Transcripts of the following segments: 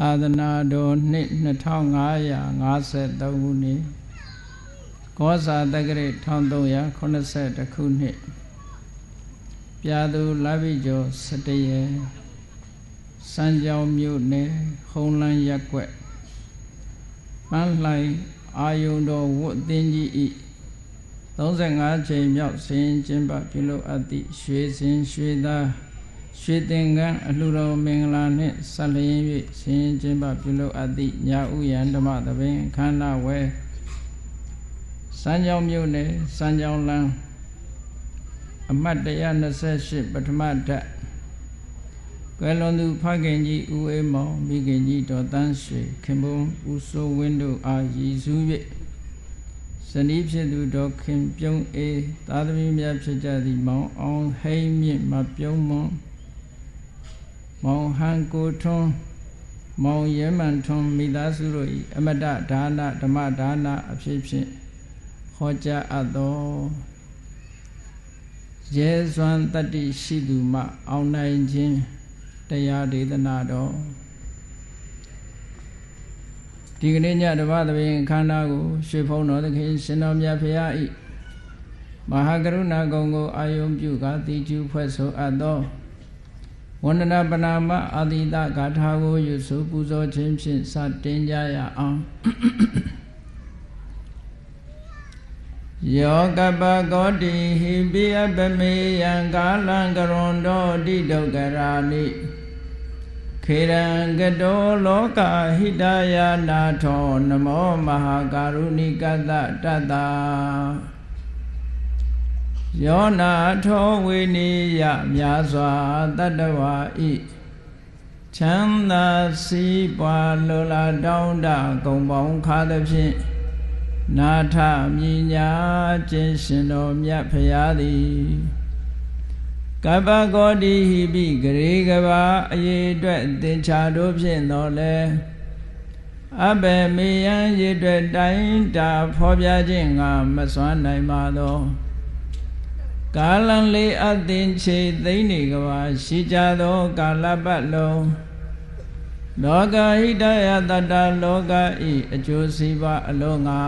သာသနာတော်နှစ်2553ခုနှစ်ကောဇာတက္ကရာ1382ခုနှစ်ပြာသူလပိကျော်17ရက်စံကြောင်မြို့နယ်ဟုံးလန်းရပ်ကွက်ပန်းလှိုင်အာယုန်တော်ဝတ်သင်းကြီးဤ35ချိန်မြောက်ဆင်းကျင်းပပြုလုပ်အပ်သည့်ရွှေစင်ရွှေသားရွှေသင်္ကန်းအလှတော်မင်္ဂလာနှင့်ဆက်လျင်၍ဆင်းကျင်းပပြုလုပ်အပ်သည့်ညာဥယံဓမ္မသဘင်ခန္ဓာဝဲစံကြောင်မြို့နယ်စံကြောင်လန်းအမှတ်128ပထမဓာတ်ကွယ်လွန်သူဖခင်ကြီးဦးအေးမောင်မိခင်ကြီးဒေါ်တန်းရွှေခင်ပွန်းဦးစိုးဝင်းတို့အားရည်စူး၍ဇနီးဖြစ်သူဒေါ်ခင်ပြုံးအေးသားသမီးများဖြစ်ကြသည့်မောင်အောင်ဟိမ့်မြင့်မပြုံးမွန်မောင်ဟန်ကိုထွန်းမောင်ရဲမှန်ထွန်းမိသားစုတို့၏အမတဒါနဓမ္မဒါနအဖြစ်ဖြင့်ဟောကြားအပ်သောရဲစွမ်းတတ္တိရှိသူမှအောင်နိုင်ခြင်းတရားဒေသနာတော်ဒီကနေ့ညဓမ္မသဘင်ခန္ဓာကိုရွှေဖုံးတော်သခင်ရှင်တော်မြတ်ဖရာဤမဟာကရုဏာဂုဏ်ကိုအာယုံပြုကာတိကျူဖွဲ့ဆိုအပ်သောဝန္ဒနာပနာမအာတိတဂါထာကိုယူဆိုပူဇော်ခြင်းဖြင့်စတင်ကြရအောင်ယောကပကောတိဟိပိအပမေယံကာလံကရွန်တော်တိဒုက္ခရာနိခေရံကတောလောကဟိတယာနာထောနမောမဟာကာရုဏိကတတတ္တာယောနာထောဝေနိယမြာစွာတတ္တဝါဤချမ်းသာစီးပွားလိုလားတောင်းတဂုံပေါင်းခါသဖြင့်နာထမြညာခြင်းရှင်တော်မြတ်ဖရာသည်ကပ္ပဂောတိဟိပိဂရေကဘာအရေးအတွက်သင်္ချာတို့ဖြင့်တော်လဲအဘယ်မေယံရေအတွက်တိုင်းတာဖော်ပြခြင်းငါမစွမ်းနိုင်ပါသောကာလံလေးအသင်္ချေသိမ့်နေကဘာရှိကြသောကာလပတ်လုံးလောကဟိတယတတ္တလောကဤအကျိုးစီးပွားအလုံးငါ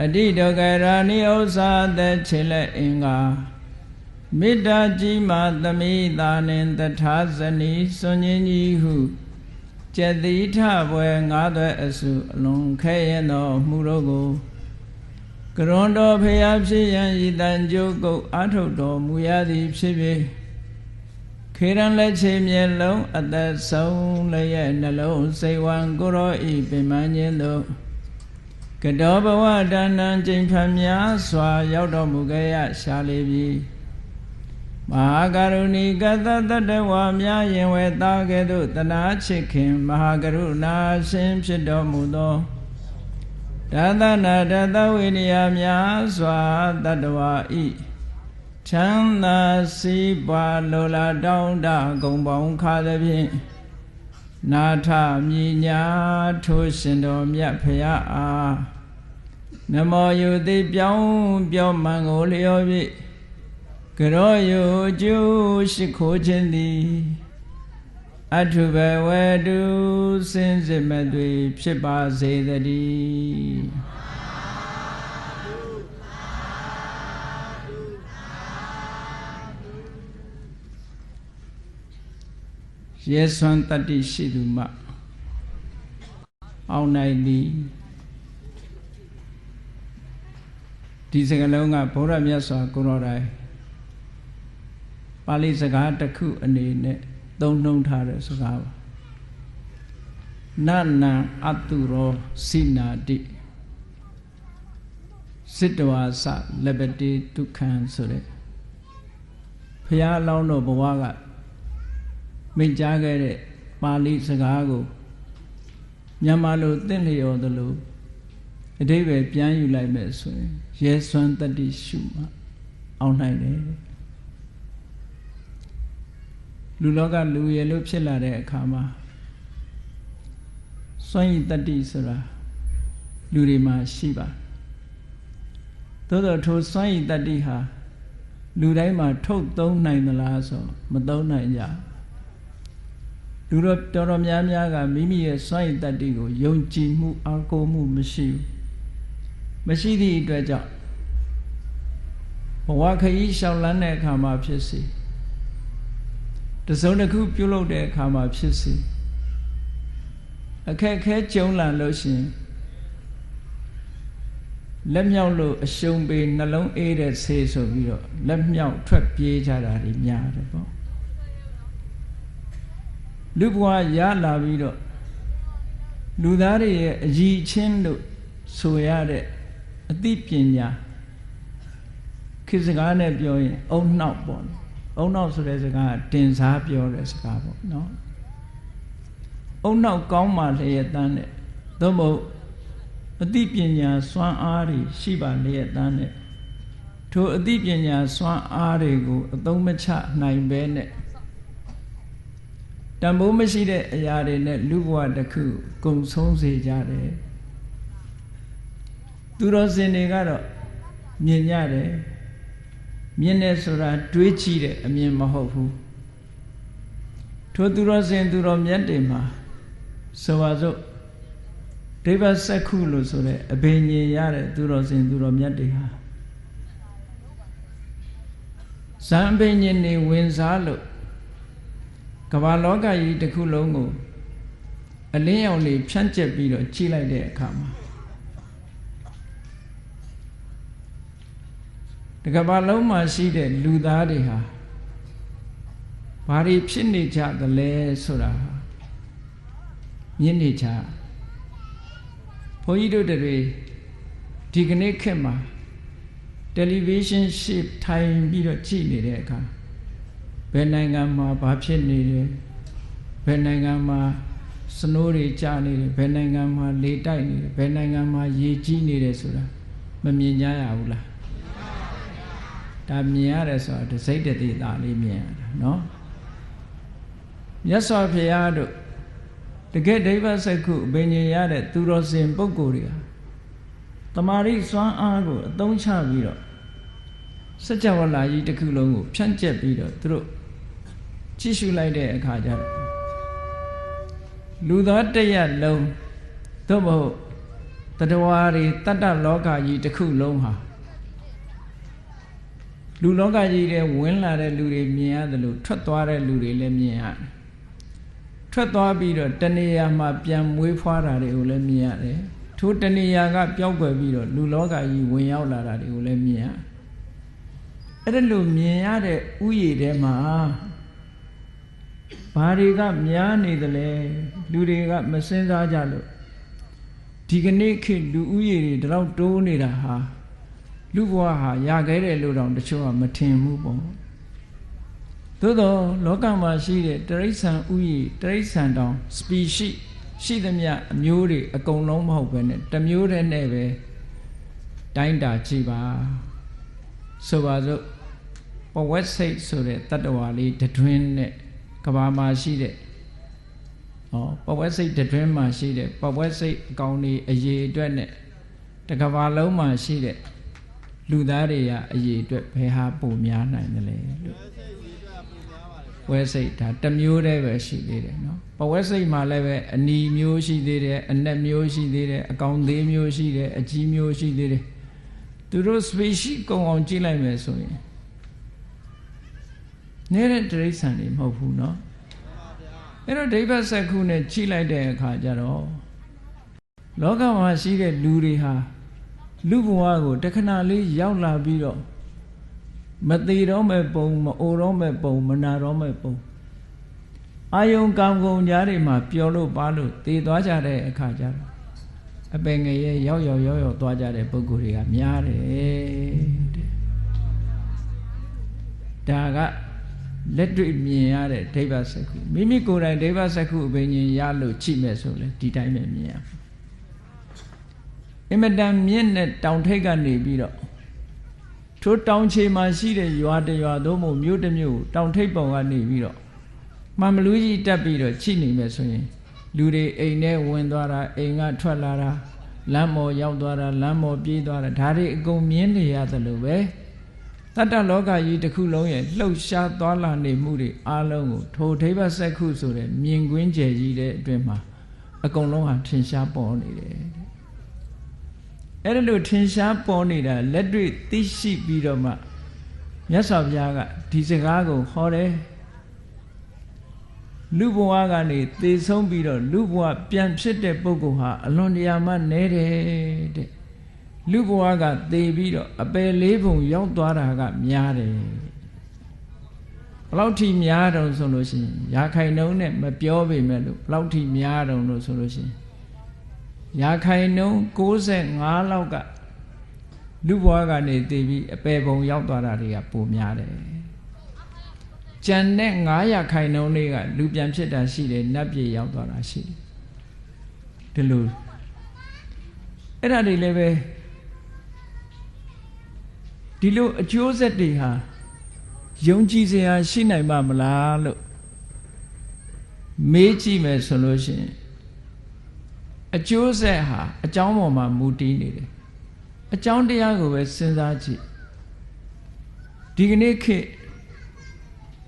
အတိဒုက္ခရာနိဥ္စာသက်ခြေလက်အင်္ဂါမေတ္တာကြီးမှသမိတာနှင့်တထာဇနီစွန်ញင်းကြီးဟုကျက်တိထပွဲငါးသွဲအစုအလွန်ခဲရင်သောမှုတို့ကိုကရွန်တော်ဖျားဖြစ်ရန်ဤတန်ကြိုးကုတ်အာထုတ်တော်မူရသည်ဖြစ်ဖြစ်ခေရန်လက်ချေမျက်လုံးအသက်ဆုံးလျက်နှလုံးစိတ်ဝံကိုရောဤပင်မခြင်းတို့ကတောဘဝဒါနံကျင့်ဖန်များစွာရောက်တော်မူခဲ့ရရှာလေပြီမဟာကရုဏီကတတတ္တဝါများရင်ဝဲသားကဲ့သို့တနာချစ်ခင်မဟာကရုဏာရှင်ဖြစ်တော်မူသောဒါသနာဒသဝိနည်းများစွာတတ္တဝါဤချမ်းသာစီးပွားလိုလားတောင်းတဂုံပေါင်းခါသဖြင့်နာထမြညာထိုးရှင်တော်မြတ်ဖရာအားနမောယုတိပြောင်းပြောမှန်ကိုလျော်၍ကရောယုကျိုးရှိခိုးခြင်းသည်အထုဘဝတုစင်စစ်မသွေဖြစ်ပါစေတည်းရဲစွမ်းတတ္တိရှိသူမှအောင်နိုင်သည်ဒီစကားလုံးကဘုရားမြတ်စွာကိုရောတိုင်းပါဠိစကားတစ်ခုအနေနဲ့သုံးနှုံထားတဲ့စကားပါနနံအတုရောစိနာတိစိတဝါစလပတိဒုက္ခံဆိုတဲ့ဘုရားအလောင်းတော်ဘဝကမိန့်ကြားခဲ့တဲ့ပါဠိစကားကိုမြန်မာလိုသင်လျော်သလိုအဓိပ္ပာယ်ပြန်ယူလိုက်မယ်ဆိုရင်ရဲစွမ်းတတ္တိရှုမှအောင်နိုင်တယ်လူလောကလူရည်လို့ဖြစ်လာတဲ့အခါမှာစွမ်းရည်တတ္တိဆိုတာလူတွေမှာရှိပါသို့တော့ထိုစွမ်းရည်တတ္တိဟာလူတိုင်းမှာထုတ်သုံးနိုင်သလားဆိုမသုံးနိုင်ကြလူ လူတော်တော်များများကမိမိရဲ့စွန့်ရည်တတ္တိကိုယုံကြည်မှုအားကိုးမှုမရှိဘူးမရှိသည့်အတွက်ကြောင့်ဘဝခရီးလျှောက်လန်းတဲ့အခါမှာဖြစ်စေတစုံတစ်ခုပြုလုပ်တဲ့အခါမှာဖြစ်စေအခက်ခဲကြုံလာလို့ရှိရင်လက်မြောက်လို့အရှုံးပေးနှလုံးအေးတဲ့ဆေးဆိုပြီးတော့လက်မြောက်ထွက်ပြေးကြတာတွေများတယ်ပေါ့လူဘဝရလာပြီးတော့လူသားတွေရဲ့အကြီးချင်းလို့ဆိုရတဲ့အသိပညာခေတ်စကားနဲ့ပြောရင်အုံနှောက်ပေါ့အုံနှောက်ဆိုတဲ့စကားတင်စားပြောတဲ့စကားပေါ့နော်အုံနှောက်ကောင်းမှလျက်တန်းတဲ့သို့မဟုတ်အသိပညာစွမ်းအားတွေရှိပါလျက်တန်းတဲ့ထိုအသိပညာစွမ်းအားတွေကိုအသုံးမချနိုင်ဘဲနဲ့တန်ဖိုးမရှိတဲ့အရာတွေနဲ့လူဘဝတစ်ခုကုံဆုံးစေကြတယ်သူတော်စင်တွေကတော့မြင်ကြတယ်မြင်တယ်ဆိုတာတွေးကြည့်တဲ့အမြင်မဟုတ်ဘူးထိုသူတော်စင်သူတော်မြတ်တွေမှာဆိုပါစို့ဒိဗ္ဗစက္ခုလို့ဆိုတဲ့အဘိညာဉ်ရတဲ့သူတော်စင်သူတော်မြတ်တွေဟာဇံအဘိညာဉ်တွေဝင်စားလို့ကမ္ဘာလောကကြီးတစ်ခုလုံးကိုအလင်းရောင်လေးဖြန့်ကျက်ပြီးတော့ကြည့်လိုက်တဲ့အခါမှာဒီကမ္ဘာလုံးမှာရှိတဲ့လူသားတွေဟာဘာတွေဖြစ်နေကြသလဲဆိုတာမြင်နေကြဘုန်းကြီးတို့တွေဒီကနေ့ခေတ်မှာတယ်လီဗီရှင်းရှစ်ထိုင်ပြီးတော့ကြည့်နေတဲ့အခါဘယ်နိုင်ငံမှာဘာဖြစ်နေတယ်ဘယ်နိုင်ငံမှာစနိုးတွေကျနေတယ်ဘယ်နိုင်ငံမှာလေတိုက်နေတယ်ဘယ်နိုင်ငံမှာရေကြီးနေတယ်ဆိုတာမမြင်ကြရဘူးလားဒါမြင်ရတယ်ဆိုတာတစိတ်တည်းသားလေးမြင်ရတာနော်မြတ်စွာဘုရားတို့တကယ်ဒိဗ္ဗစက္ခုအဘိညာဉ်ရတဲ့သူတော်စင်ပုဂ္ဂိုလ်တွေဟာတမာရိစွမ်းအားကိုအသုံးချပြီးတော့စัจ java လာကြီးတစ်ခုလုံးကိုဖြန့်ကျက်ပြီးတော့သူတို့ကြည့်ရှုလိုက်တဲ့အခါကျတော့လူသားတစ်ရပ်လုံးသို့မဟုတ်တတဝါတွေတတ္တလောကကြီးတစ်ခုလုံးဟာလူလောကကြီးထဲဝင်လာတဲ့လူတွေမြင်ရတယ်လို့ထွက်သွားတဲ့လူတွေလည်းမြင်ရတယ်ထွက်သွားပြီးတော့တဏှာမှာပြန်မွေးဖွားတာတွေကိုလည်းမြင်ရတယ်ထိုတဏှာကပျောက်ကွယ်ပြီးတော့လူလောကကြီးဝင်ရောက်လာတာတွေကိုလည်းမြင်ရအဲ့ဒါလို့မြင်ရတဲ့ဥယျာဉ်ထဲမှာဘာတွေကများနေသလဲလူတွေကမစင်စားကြလို့ဒီကနေ့ခေတ်လူဥယျာဉ်တွေဒီလောက်တိုးနေတာဟာလူဘဝဟာရခဲ့တယ်လို့တောင်တချို့ကမထင်ဘူးပေါ့သို့တော့လောကမှာရှိတဲ့တိရစ္ဆာန်ဥယျာဉ်တိရစ္ဆာန်တောင် species ရှိသမျှအမျိုးတွေအကုန်လုံးမဟုတ်ပဲနဲ့တစ်မျိုးတည်းနဲ့ပဲတိုင်းတာကြည့်ပါဆိုပါစို့ပဝက်စိတ်ဆိုတဲ့တတ္တဝါလေးတွင်နဲ့ကဘာမှာရှိတဲ့ပဝက်စိတ်တွင်မှာရှိတဲ့ပဝက်စိတ်အကောင်တွေအရေးအတွက်နဲ့တကဘာလုံးမှာရှိတဲ့လူသားတွေကအရေးအတွက်ဘယ်ဟာပိုများနိုင်တယ်လဲလို့ဝဲစိတ်ဒါတစ်မျိုးတည်းပဲရှိသေးတယ်နော်ပဝက်စိတ်မှာလည်းပဲအနီမျိုးရှိသေးတယ်အနက်မျိုးရှိသေးတယ်အကောင်သေးမျိုးရှိတယ်အကြီးမျိုးရှိသေးတယ်သူတို့ species ကုံအောင်ကြည့်လိုက်မယ်ဆိုရင်နေတဲ့တိရစ္ဆာန်တွေမဟုတ်ဘူးနော်အဲ့တော့ဒိဗ္ဗစက္ခုနဲ့ကြည့်လိုက်တဲ့အခါကျတော့လောကမှာရှိတဲ့လူတွေဟာလူဘဝကိုတခဏလေးရောက်လာပြီးတော့မသေးတော့မဲ့ပုံမအိုတော့မဲ့ပုံမနာတော့မဲ့ပုံအာယုံကံကုန်ကြားတွေမှာပျော်လို့ပါလို့တည်သွားကြတဲ့အခါကျတော့အပင်ငယ်ရဲ့ရောက်သွားကြတဲ့ပုဂ္ဂိုလ်တွေကများတယ်တဲ့ဒါကလက်တွေ့မြင်ရတဲ့ဒိဗ္ဗစက္ခုမိမိကိုယ်တိုင်ဒိဗ္ဗစက္ခုအဘိညာဉ်ရလို့ကြည့်မဲ့ဆိုလေဒီတိုင်းပဲမြင်ရအင်မတန်မြင့်တဲ့တောင်ထိပ်ကနေပြီးတော့ထိုတောင်ခြေမှာရှိတဲ့ရွာတစ်ရွာသို့မဟုတ်မြို့တစ်မြို့တောင်ထိပ်ပေါ်ကနေပြီးတော့မှန်မလူကြီးတက်ပြီးတော့ချိနေမယ်ဆိုရင်လူတွေအိမ်ထဲဝင်သွားတာအိမ်ကထွက်လာတာလမ်းမော်ရောက်သွားတာလမ်းမော်ပြေးသွားတာဒါတွေအကုန်မြင်နေရသလိုပဲ တတ္တလောကကြီးတစ်ခုလုံးရဲ့လှုပ်ရှားသွားလာနေမှုတွေအားလုံးကိုထိုဒိဗ္ဗစက္ခုဆိုတဲ့မြင်ကွင်းကျယ်ကြီးတဲ့အတွင်းမှာအကုန်လုံးဟာထင်ရှားပေါ်နေတယ်အဲ့ဒါလို့ထင်ရှားပေါ်နေတာလက်တွေ့သိရှိပြီးတော့မှမြတ်စွာဘုရားကဒီစကားကိုဟောတယ်လူဘဝကနေသေဆုံးပြီးတော့လူဘဝပြန်ဖြစ်တဲ့ပုဂ္ဂိုလ်ဟာအလွန်တရာမှနဲတယ်တဲ့လူဘဝကသေပြီးတော့အပယ်လေးပုံရောက်သွားတာကများတယ်ဘယ်လောက်ထိများတုံဆိုလို့ရှိရင်ရာခိုင်နှုန်းနဲ့မပြောပေမဲ့လို့ဘယ်လောက်ထိများတုံလို့ဆိုလို့ရှိရင်ရာခိုင်နှုန်း65လောက်ကလူဘဝကနေသေပြီးအပယ်ပုံရောက်သွားတာတွေကပိုများတယ်ကျန်တဲ့900ခိုင်နှုန်းတွေကလူပြန်ဖြစ်တာရှိတယ်နတ်ပြည်ရောက်သွားတာရှိတယ်ဒီလိုအဲ့ဒါတွေလည်းပဲဒီလိုအကျိုးဆက်တွေဟာယုံကြည်စရာရှိနိုင်မှာမလားလို့မေးကြည့်မယ်ဆိုလို့ရှိရင်အကျိုးဆက်ဟာအကြောင်းပေါ်မှာမူတည်နေတယ်အကြောင်းတရားကိုပဲစဉ်းစားကြည့်ဒီကနေ့ခေတ်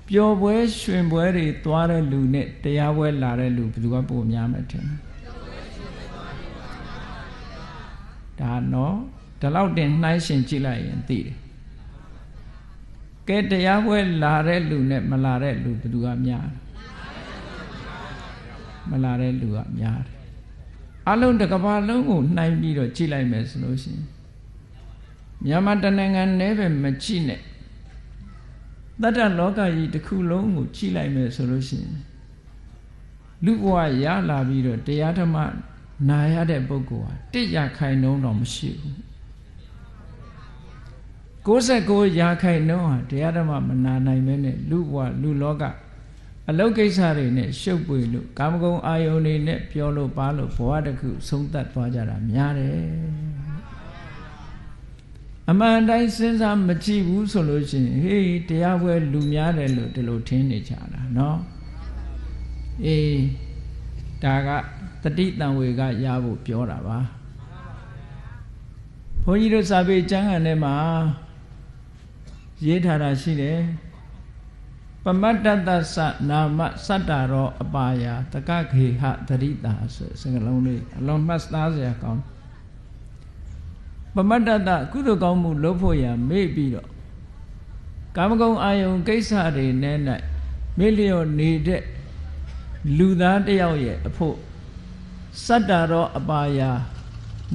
ပျော်ပွဲရွှင်ပွဲတွေသွားတဲ့လူနဲ့တရားပွဲလာတဲ့လူဘယ်သူကပိုများမှထင်ဒါနော်ဒီလောက်တင်နှိုင်းရှင်ကြည့်လိုက်ရင်သိတယ်ကဲတရားပွဲလာတဲ့လူနဲ့မလာတဲ့လူဘယ်သူကများမလာတဲ့လူကများတယ်အလုံးတစ်ကမ္ဘာလုံးကိုနှိုင်းပြီးတော့ကြည့်လိုက်မယ်ဆိုလို့ရှိရင်မြန်မာတနိုင်ငံနဲ့ပဲမကြည့်နဲ့တတ္တလောကကြီးတစ်ခုလုံးကိုကြည့်လိုက်မယ်ဆိုလို့ရှိရင်လူဘဝရလာပြီးတော့တရားဓမ္မနာရတဲ့ပုဂ္ဂိုလ်ဟာ100ခိုင်နှုန်းတော့မရှိဘူး69ရာခိုင်နှုန်းဟာတရားဓမ္မမနာနိုင်မဲနဲ့လူဘဝလူလောကအလုတ်ကိစ္စတွေနဲ့ရှုပ်ပွေလို့ကာမဂုဏ်အာယုန်တွေနဲ့ပြောလို့ပါလို့ဘဝတစ်ခုဆုံးသက်သွားကြတာများတယ်အမှန်တိုင်းစဉ်းစားမကြည့်ဘူးဆိုလို့ရှိရင်ဟေးတရားပွဲလူများတယ်လို့ဒီလိုထင်နေကြတာเนาะအေးဒါကတတိတံဝေကရဖို့ပြောတာပါဘုန်းကြီးတို့စာပေကျမ်းဂန်ထဲမှာရေးထားတာရှိတယ်ပမတ္တတ္တသနာမစတ္တရောအပါယတကခေဟသရိတာဆိုစကားလုံးလေးအလုံးမှတ်သားစရာကောင်းပမတ္တတ္တကုသိုလ်ကောင်းမှုလုပ်ဖို့ရမေ့ပြီးတော့ကာမဂုဏ်အာယုန်ကိစ္စတွေနဲ့၌မေ့လျော့နေတဲ့လူသားတယောက်ရဲ့အဖို့စတ္တရောအပါယ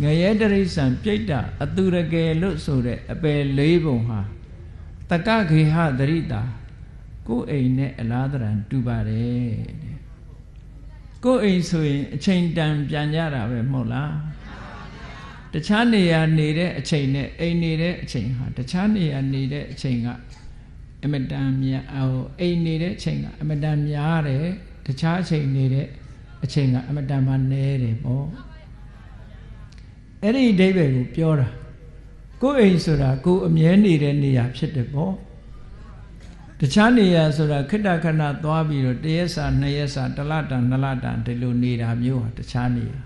ငရဲတရိစ္ဆာန်ပြိတ္တာအတုရကယ်လို့ဆိုတဲ့အပယ်လေးပုံဟာတကခေဟသရိတာကိုယ်အိမ်နဲ့အလားတရံတူပါတယ်ကိုယ်အိမ်ဆိုရင်အချိန်တန်ပြန်ကြတာပဲမဟုတ်လားတခြားနေရာနေတဲ့အချိန်နဲ့အိမ်နေတဲ့အချိန်ဟာတခြားနေရာနေတဲ့အချိန်ကအမတန်များအိမ်နေတဲ့အချိန်ကအမတန်များတယ်တခြားအချိန်နေတဲ့အချိန်ကအမတန်မှနည်းတယ်ပေါ့အဲ့ဒီအဓိပ္ပာယ်ကိုပြောတာကိုယ်အိမ်ဆိုတာကိုယ်အမြဲနေတဲ့နေရာဖြစ်တယ်ပေါ့တခြားနေရာဆိုတာခိတ္တခဏသွားပြီးတော့1ရက်စာ2ရက်စာ1လတန်2လတန်ဒီလိုနေတာမျိုးဟာတခြားနေရာ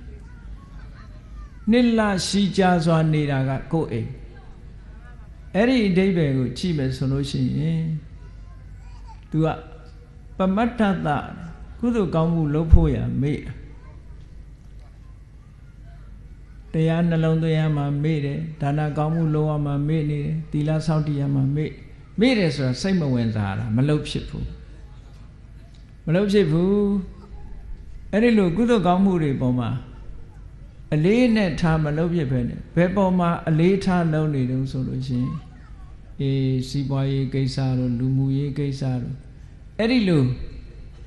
နှစ်လရှိကြစွာနေတာကကိုယ်အိမ်အဲ့ဒီအဓိပ္ပာယ်ကိုကြည့်မယ်ဆိုလို့ရှိရင်သူကပမတ္တတကုသိုလ်ကောင်းမှုလုပ်ဖို့ရမေ့တရားနှလုံးသွင်းရမှာမေ့တယ်ဒါနကောင်းမှုလုပ်ရမှာမေ့နေတယ်သီလဆောက်တည်ရမှာမေ့တယ်ဆိုတာစိတ်မဝင်စားတာမလုပ်ဖြစ်ဘူးအဲ့ဒီလိုကုသိုလ်ကောင်းမှုတွေပေါ်မှာအလေးနဲ့ထားမလုပ်ဖြစ်ပဲနဲ့ဘယ်ပေါ်မှာအလေးထားလုပ်နေတုံးဆိုလို့ရှိရင်စီးပွားရေးကိစ္စတို့လူမှုရေးကိစ္စတို့အဲ့ဒီလို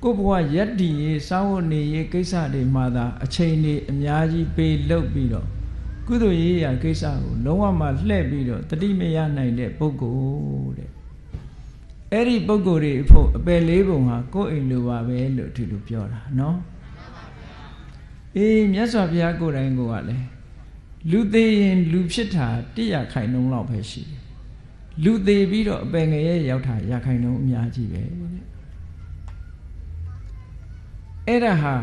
ကိုယ့်ဘဝယက်တည်ရေးစာဝတ်နေရေးကိစ္စတွေမှာသာအချိန်တွေအများကြီးပေးလုပ်ပြီးတော့ကုသိုလ်ရေးရာကိစ္စကိုလုံးဝမှလှည့်ပြီးတော့တတိမရနိုင်တဲ့ပုဂ္ဂိုလ်တဲ့အဲ့ဒီပုဂ္ဂိုလ်တွေအဖို့အပယ်လေးပုံဟာကိုယ့်အိမ်လိုပါပဲလို့ဒီလိုပြောတာနော်မြတ်စွာဘုရားကိုယ်တိုင်ကလည်းလူသေးရင်လူဖြစ်တာ100ခိုင်နှုန်းလောက်ပဲရှိတယ်လူသေးပြီးတော့အပယ်ငရဲရောက်တာ100ခိုင်နှုန်းအများကြီးပဲတဲ့အဲ့ဒါဟာ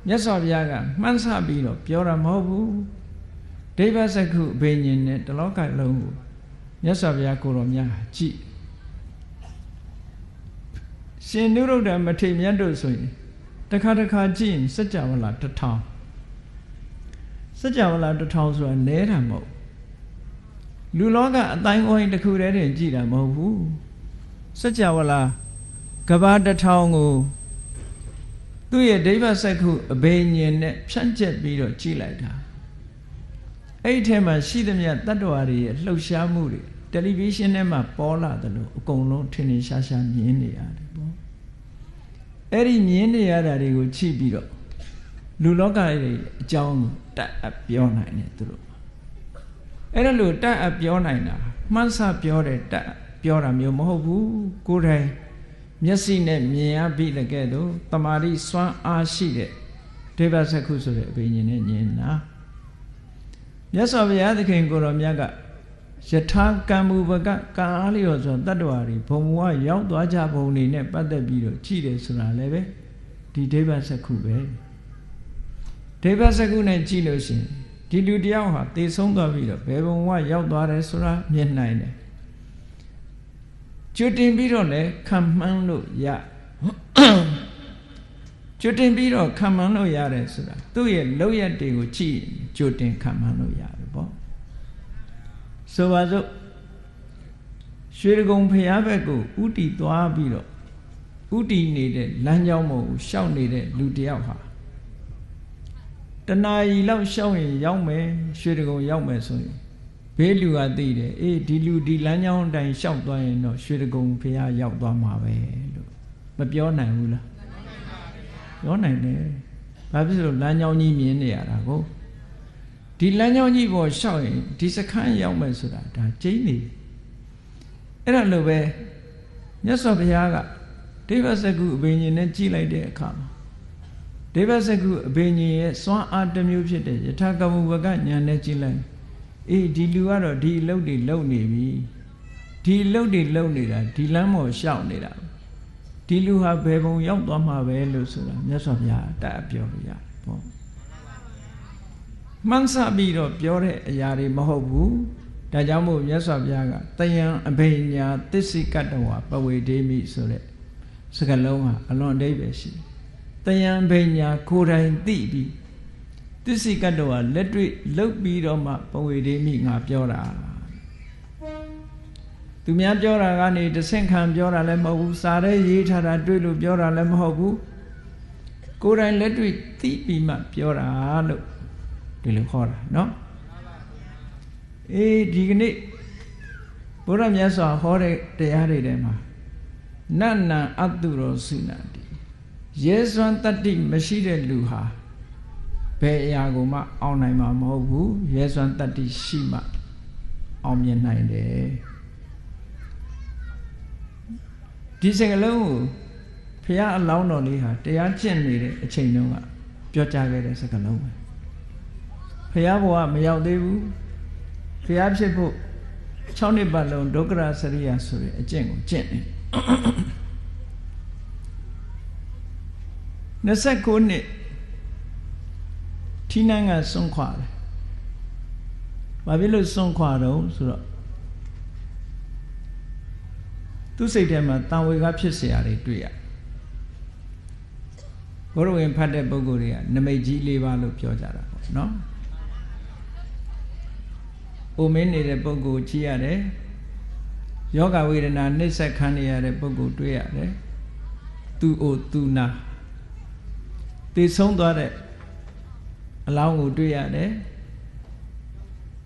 မြတ်စွာဘုရားကမှန်းဆပြီးတော့ပြောတာမဟုတ်ဘူးဒိဗ္ဗစက္ခုအဘိညာဉ်နဲ့တလောကလုံးကို မြတ်စွာဘုရားကိုတော်မြတ်ကြည့်ရှင်နုရုဒ္ဓမထေရမြတ်တို့ဆိုရင်တခါကြည့်ရင်စัจ java လာ1000စัจ java လာ1000ဆိုတာနဲတာမဟုတ်လူလောကအတိုင်းအဝိုင်းတစ်ခုတည်းတင်ကြည့်တာမဟုတ်ဘူးစัจ java လာကဘာ1000ကိုသူ့ရဲ့ဒိဗ္ဗစက္ခုအဘိညာဉ်နဲ့ဖြန့်ကျက်ပြီးတော့ကြည့်လိုက်တာအဲ့ဒီထဲမှာရှိသမျှတတ္တဝါတွေရဲ့လှုပ်ရှားမှုတွေတယ်လီဗီရှင်းထဲမှာပေါ်လာတယ်လို့အကုန်လုံးထင်ထင်ရှားရှားမြင်နေရတယ်ပေါ့အဲ့ဒီမြင်နေရတာတွေကိုကြည့်ပြီးတော့လူလောကရဲ့အကြောင်းကိုတတ်အပ်ပြောနိုင်တယ်သူတို့အဲ့ဒါလို့တတ်အပ်ပြောနိုင်တာမှန်းဆပြောတယ်တတ်ပြောတာမျိုးမဟုတ်ဘူးကိုယ်တိုင်မျက်စိနဲ့မြင်ရပြီလည်းကဲ့သို့တမာတိစွမ်းအားရှိတဲ့ဒိဗ္ဗစက္ခုဆိုတဲ့အဘိညာဉ်နဲ့ဉာဏ်နာမြတ်စွာဘုရားသခင်ကိုတော်မြတ်ကယထာကံမူပကကံအားလျော်စွာတတ္တဝါတွေဘုံဘဝရောက်သွားကြပုံတွေနဲ့ပတ်သက်ပြီးတော့ကြည့်တယ်ဆိုတာလည်းပဲဒီဒိဗ္ဗစက္ခုပဲဒိဗ္ဗစက္ခုနဲ့ကြည့်လို့ရှိရင်ဒီလူတယောက်ဟာသေဆုံးသွားပြီးတော့ဘယ်ဘုံဘဝရောက်သွားတယ်ဆိုတာမြင်နိုင်တယ်ကျွတ်တင်ပြီးတော့လည်းခံမှန်းလို့ရကျွတ်တင်ပြီးတော့ခံမှန်းလို့ရတယ်ဆိုတာသူ့ရဲ့လောက်ရတွေကိုကြည့်ကျွတ်တင်ခံမှန်းလို့ရတယ်ပေါ့ဆိုပါစို့ရွှေကုံဖျားဘက်ကိုဥတီသွားပြီးတော့ဥတီနေတဲ့လမ်းကြောင်းပေါ်ကိုရှောက်နေတဲ့လူတယောက်ဟာတဏှာကြီးလောက်ရှောက်ရင်ရောက်မယ်ရွှေကုံရောက်မယ်ဆိုရင်ဘေးလူကသိတယ်အေးဒီလူဒီလမ်းကြောင်းအတိုင်းရှောက်သွားရင်တော့ရွှေကုံဖျားရောက်သွားမှာပဲလို့မပြောနိုင်ဘူးလားပြောနိုင်တယ်ဘာဖြစ်လို့လမ်းကြောင်းကြီးမြင်နေရတာကိုဒီလမ်းကြောင်းကြီးပေါ်ရှောက်ရင်ဒီစခန်းရောက်မယ်ဆိုတာဒါကျိန်းနေအဲ့ဒါလိုပဲမြတ်စွာဘုရားကဒိဗ္ဗစက္ခုအဘိညာဉ်နဲ့ကြည်လိုက်တဲ့အခါမှာဒိဗ္ဗစက္ခုအဘိညာဉ်ရဲ့စွမ်းအားတစ်မျိုးဖြစ်တဲ့ယထာကမုပကဉာဏ်နဲ့ကြည်လိုက်အေးဒီလူကတော့ဒီအလုပ်တွေလုပ်နေပြီဒီအလုပ်တွေလုပ်နေတာဒီလမ်းပေါ်ရှောက်နေတာဒီလူဟာဘယ်ပုံရောက်သွားမှာပဲလို့ဆိုတာမြတ်စွာဘုရားတတ်ပြောလို့ရတယ်ပေါ့မှန်းဆပြီးတော့ပြောတဲ့အရာတွေမဟုတ်ဘူးဒါကြောင့်မို့မြတ်စွာဘုရားကတယံအဘိညာသစ္စိကတ္တဝပဝေဒေမိဆိုတဲ့စကားလုံးဟာအလွန်အဓိပ္ပာယ်ရှိတယံဘိညာကိုယ်တိုင်သိပြီးသစ္စိကတ္တဝလက်တွေ့လှုပ်ပြီးတော့မှပဝေဒေမိငါပြောတာသူများပြောတာကနေတဆင့်ခံပြောတာလည်းမဟုတ်ဘူးစာရဲရေးထားတာတွေ့လို့ပြောတာလည်းမဟုတ်ဘူးကိုယ်တိုင်လက်တွေ့သိပြီးမှပြောတာလို့ဒီလိုခေါ်တာနော်အေးဒီကနေ့ဘုရားမြတ်စွာဟောတဲ့တရားတွေထဲမှာနတ်နံအတုရောစုနာတိရဲစွမ်းတတ္တိမရှိတဲ့လူဟာဘယ်အရာကိုမှအောင်နိုင်မှာမဟုတ်ဘူးရဲစွမ်းတတ္တိရှိမှအောင်မြင်နိုင်တယ်ဒီစကားလုံးကိုဘုရားအလောင်းတော်လေးဟာတရားကျင့်နေတဲ့အချိန်တုန်းကပြောကြားခဲ့တဲ့စကားလုံးပဲဘုရားဘဝမရောက်သေးဘူးဘုရားဖြစ်ဖို့6နှစ်ပတ်လုံးဒုက္ခရစရိယဆိုတဲ့အကျင့်ကိုကျင့်နေ29နှစ်ထီးနန်းကစွန့်ခွာတယ်ဘာဖြစ်လို့စွန့်ခွာတော့ဆိုတော့သူ့စိတ်ထဲမှာတန်ဝေကဖြစ်เสียရတယ်တွေ့ရဘုရားဝင်ဖတ်တဲ့ပုဂ္ဂိုလ်တွေကနမိတ်ကြီး၄ပါးလို့ပြောကြတာပေါ့နော်အိုမင်းနေတဲ့ပုဂ္ဂိုလ်ကြည့်ရတယ်ယောဂဝေဒနာနှိစ္စခံနေရတဲ့ပုဂ္ဂိုလ်တွေ့ရတယ်သူအိုသူနာသိဆုံးသွားတဲ့အလောင်းကိုတွေ့ရတယ်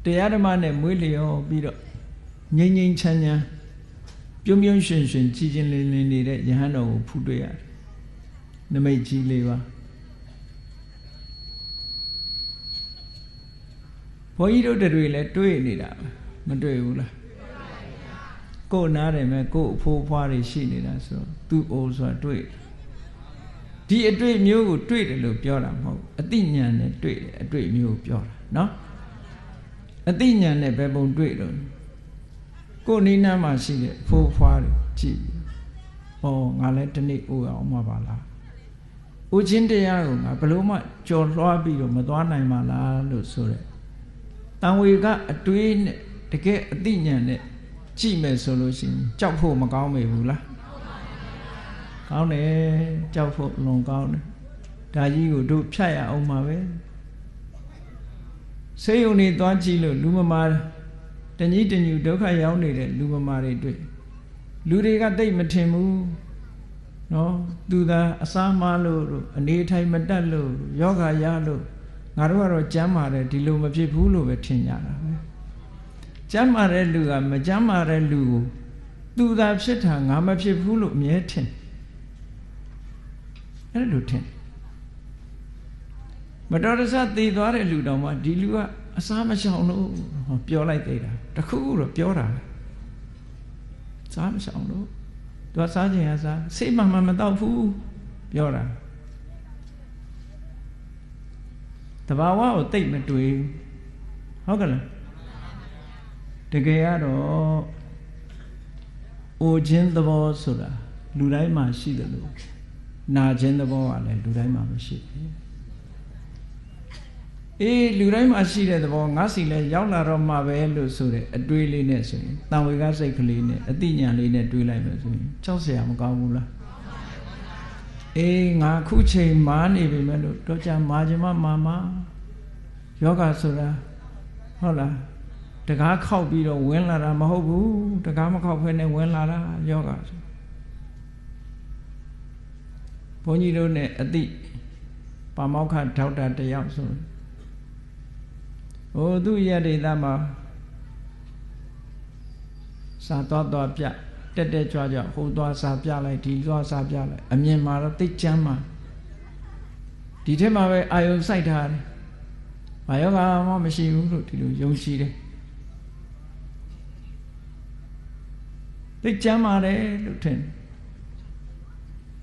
တရားဓမ္မနဲ့မွေးလျော်ပြီးတော့ငြိမ်ငြိမ်ချမ်းချမ်းပြုံးပြုံးရွှင်ရွှင်ကြည်ကျင်လင်းလင်းနေတဲ့ယဟန်တော်ကိုဖူးတွေ့ရတယ်နမိတ်ကြီး၄ပါးဘုန်းကြီးတို့တွေလည်းတွေ့နေတာမတွေ့ဘူးလားကိုယ်နားတယ်မဲ့ကိုယ်အဖိုးဖွားတွေရှိနေတာဆိုသူ့အိုးဆိုတာတွေ့ဒီအတွေ့မျိုးကိုတွေ့တယ်လို့ပြောတာမဟုတ်အသိဉာဏ်နဲ့တွေ့တယ်အတွေ့မျိုးကိုပြောတာနော်အသိဉာဏ်နဲ့ဘယ်ပုံတွေ့လို့ကိုယ်နီးနားမှာရှိတဲ့ဖိုးဖွားတွေကြည့်ဟောငါလည်းဒီနေ့အိုးအောင်မှာပါလားအိုးချင်းတရားကိုငါဘယ်လို့မှကြော်လွှားပြီးတော့မသွားနိုင်ပါလားလို့ဆိုတဲ့တန်ဝေကအတွေးနဲ့တကယ်အသိဉာဏ်နဲ့ ကြည့်မယ်ဆိုလို့ရှိရင်ကြောက်ဖို့မကောင်းမေဘူးလားကောင်းတယ်ကြောက်ဖို့လွန်ကောင်းတယ်ဒါကြီးကိုတို့ဖြတ်ရအောင်ပါပဲဆေးရုံတွေသွားကြည့်လို့လူမမာတညီတညူဒုက္ခရောက်နေတဲ့လူမမာတွေတွေ့လူတွေကတိတ်မထင်ဘူးနော်သူသာအစားမလို့အနေထိုင်မတတ်လို့ယောဂရလို့ငါတို့ကတော့ကျမ်းမာတယ်ဒီလိုမဖြစ်ဘူးလို့ပဲထင်ကြတာပဲကျမ်းမာတဲ့လူကမကျမ်းမာတဲ့လူကိုသူသာဖြစ်တာငါမဖြစ်ဘူးလို့အမြဲထင်အဲ့လိုထင်မတော်တဆသေသွားတဲ့လူတောင်မှဒီလူကအစားမရှောင်လို့ပြောလိုက်သေးတာတခုခုတော့ပြောတာစားမရှောင်လို့သူကစားခြင်းအစားစိတ်မှမတော့ဘူးပြောတာတဘာဝကိုတိတ်မတွေ့ဟုတ်ကလားတကယ်ကတော့အိုခြင်းသဘောဆိုတာလူတိုင်းမှာရှိတယ်လို့နာခြင်းသဘောကလည်းလူတိုင်းမှာမရှိဘူးအေးလူတိုင်းမှာရှိတဲ့သဘောငါစီလဲရောက်လာတော့မှပဲလို့ဆိုတဲ့အတွေးလေးနဲ့ဆိုရင်တန်ဝေကစိတ်ကလေးနဲ့အတိညာလေးနဲ့တွေးလိုက်မယ်ဆိုရင်ကြောက်စရာမကောင်းဘူးလားအေးငါခုချိန်မာနေပြီမဲ့လို့တော့ကြမာခြင်းမာယောဂဆိုတာဟုတ်လားတကားခောက်ပြီးတော့ဝင်လာတာမဟုတ်ဘူးတကားမခောက်ဖဲနဲ့ဝင်လာတာယောဂဆိုဘုန်းကြီးတို့နဲ့အတိပါမောက္ခဒေါက်တာတယောက်ဆိုသူ့ရဒေသမှာစာသွားပြတက်ကြွဟိုသွားစာပြလိုက်ဒီသွားစာပြလိုက်အမြင်မှာတော့သိကျမ်းမှာဒီထက်မှာပဲအာယုံစိုက်ထားတယ်ဘာယောဂမှမရှိဘူးလို့ဒီလိုယုံကြည်တယ်သိကျမ်းပါတယ်လို့ထင်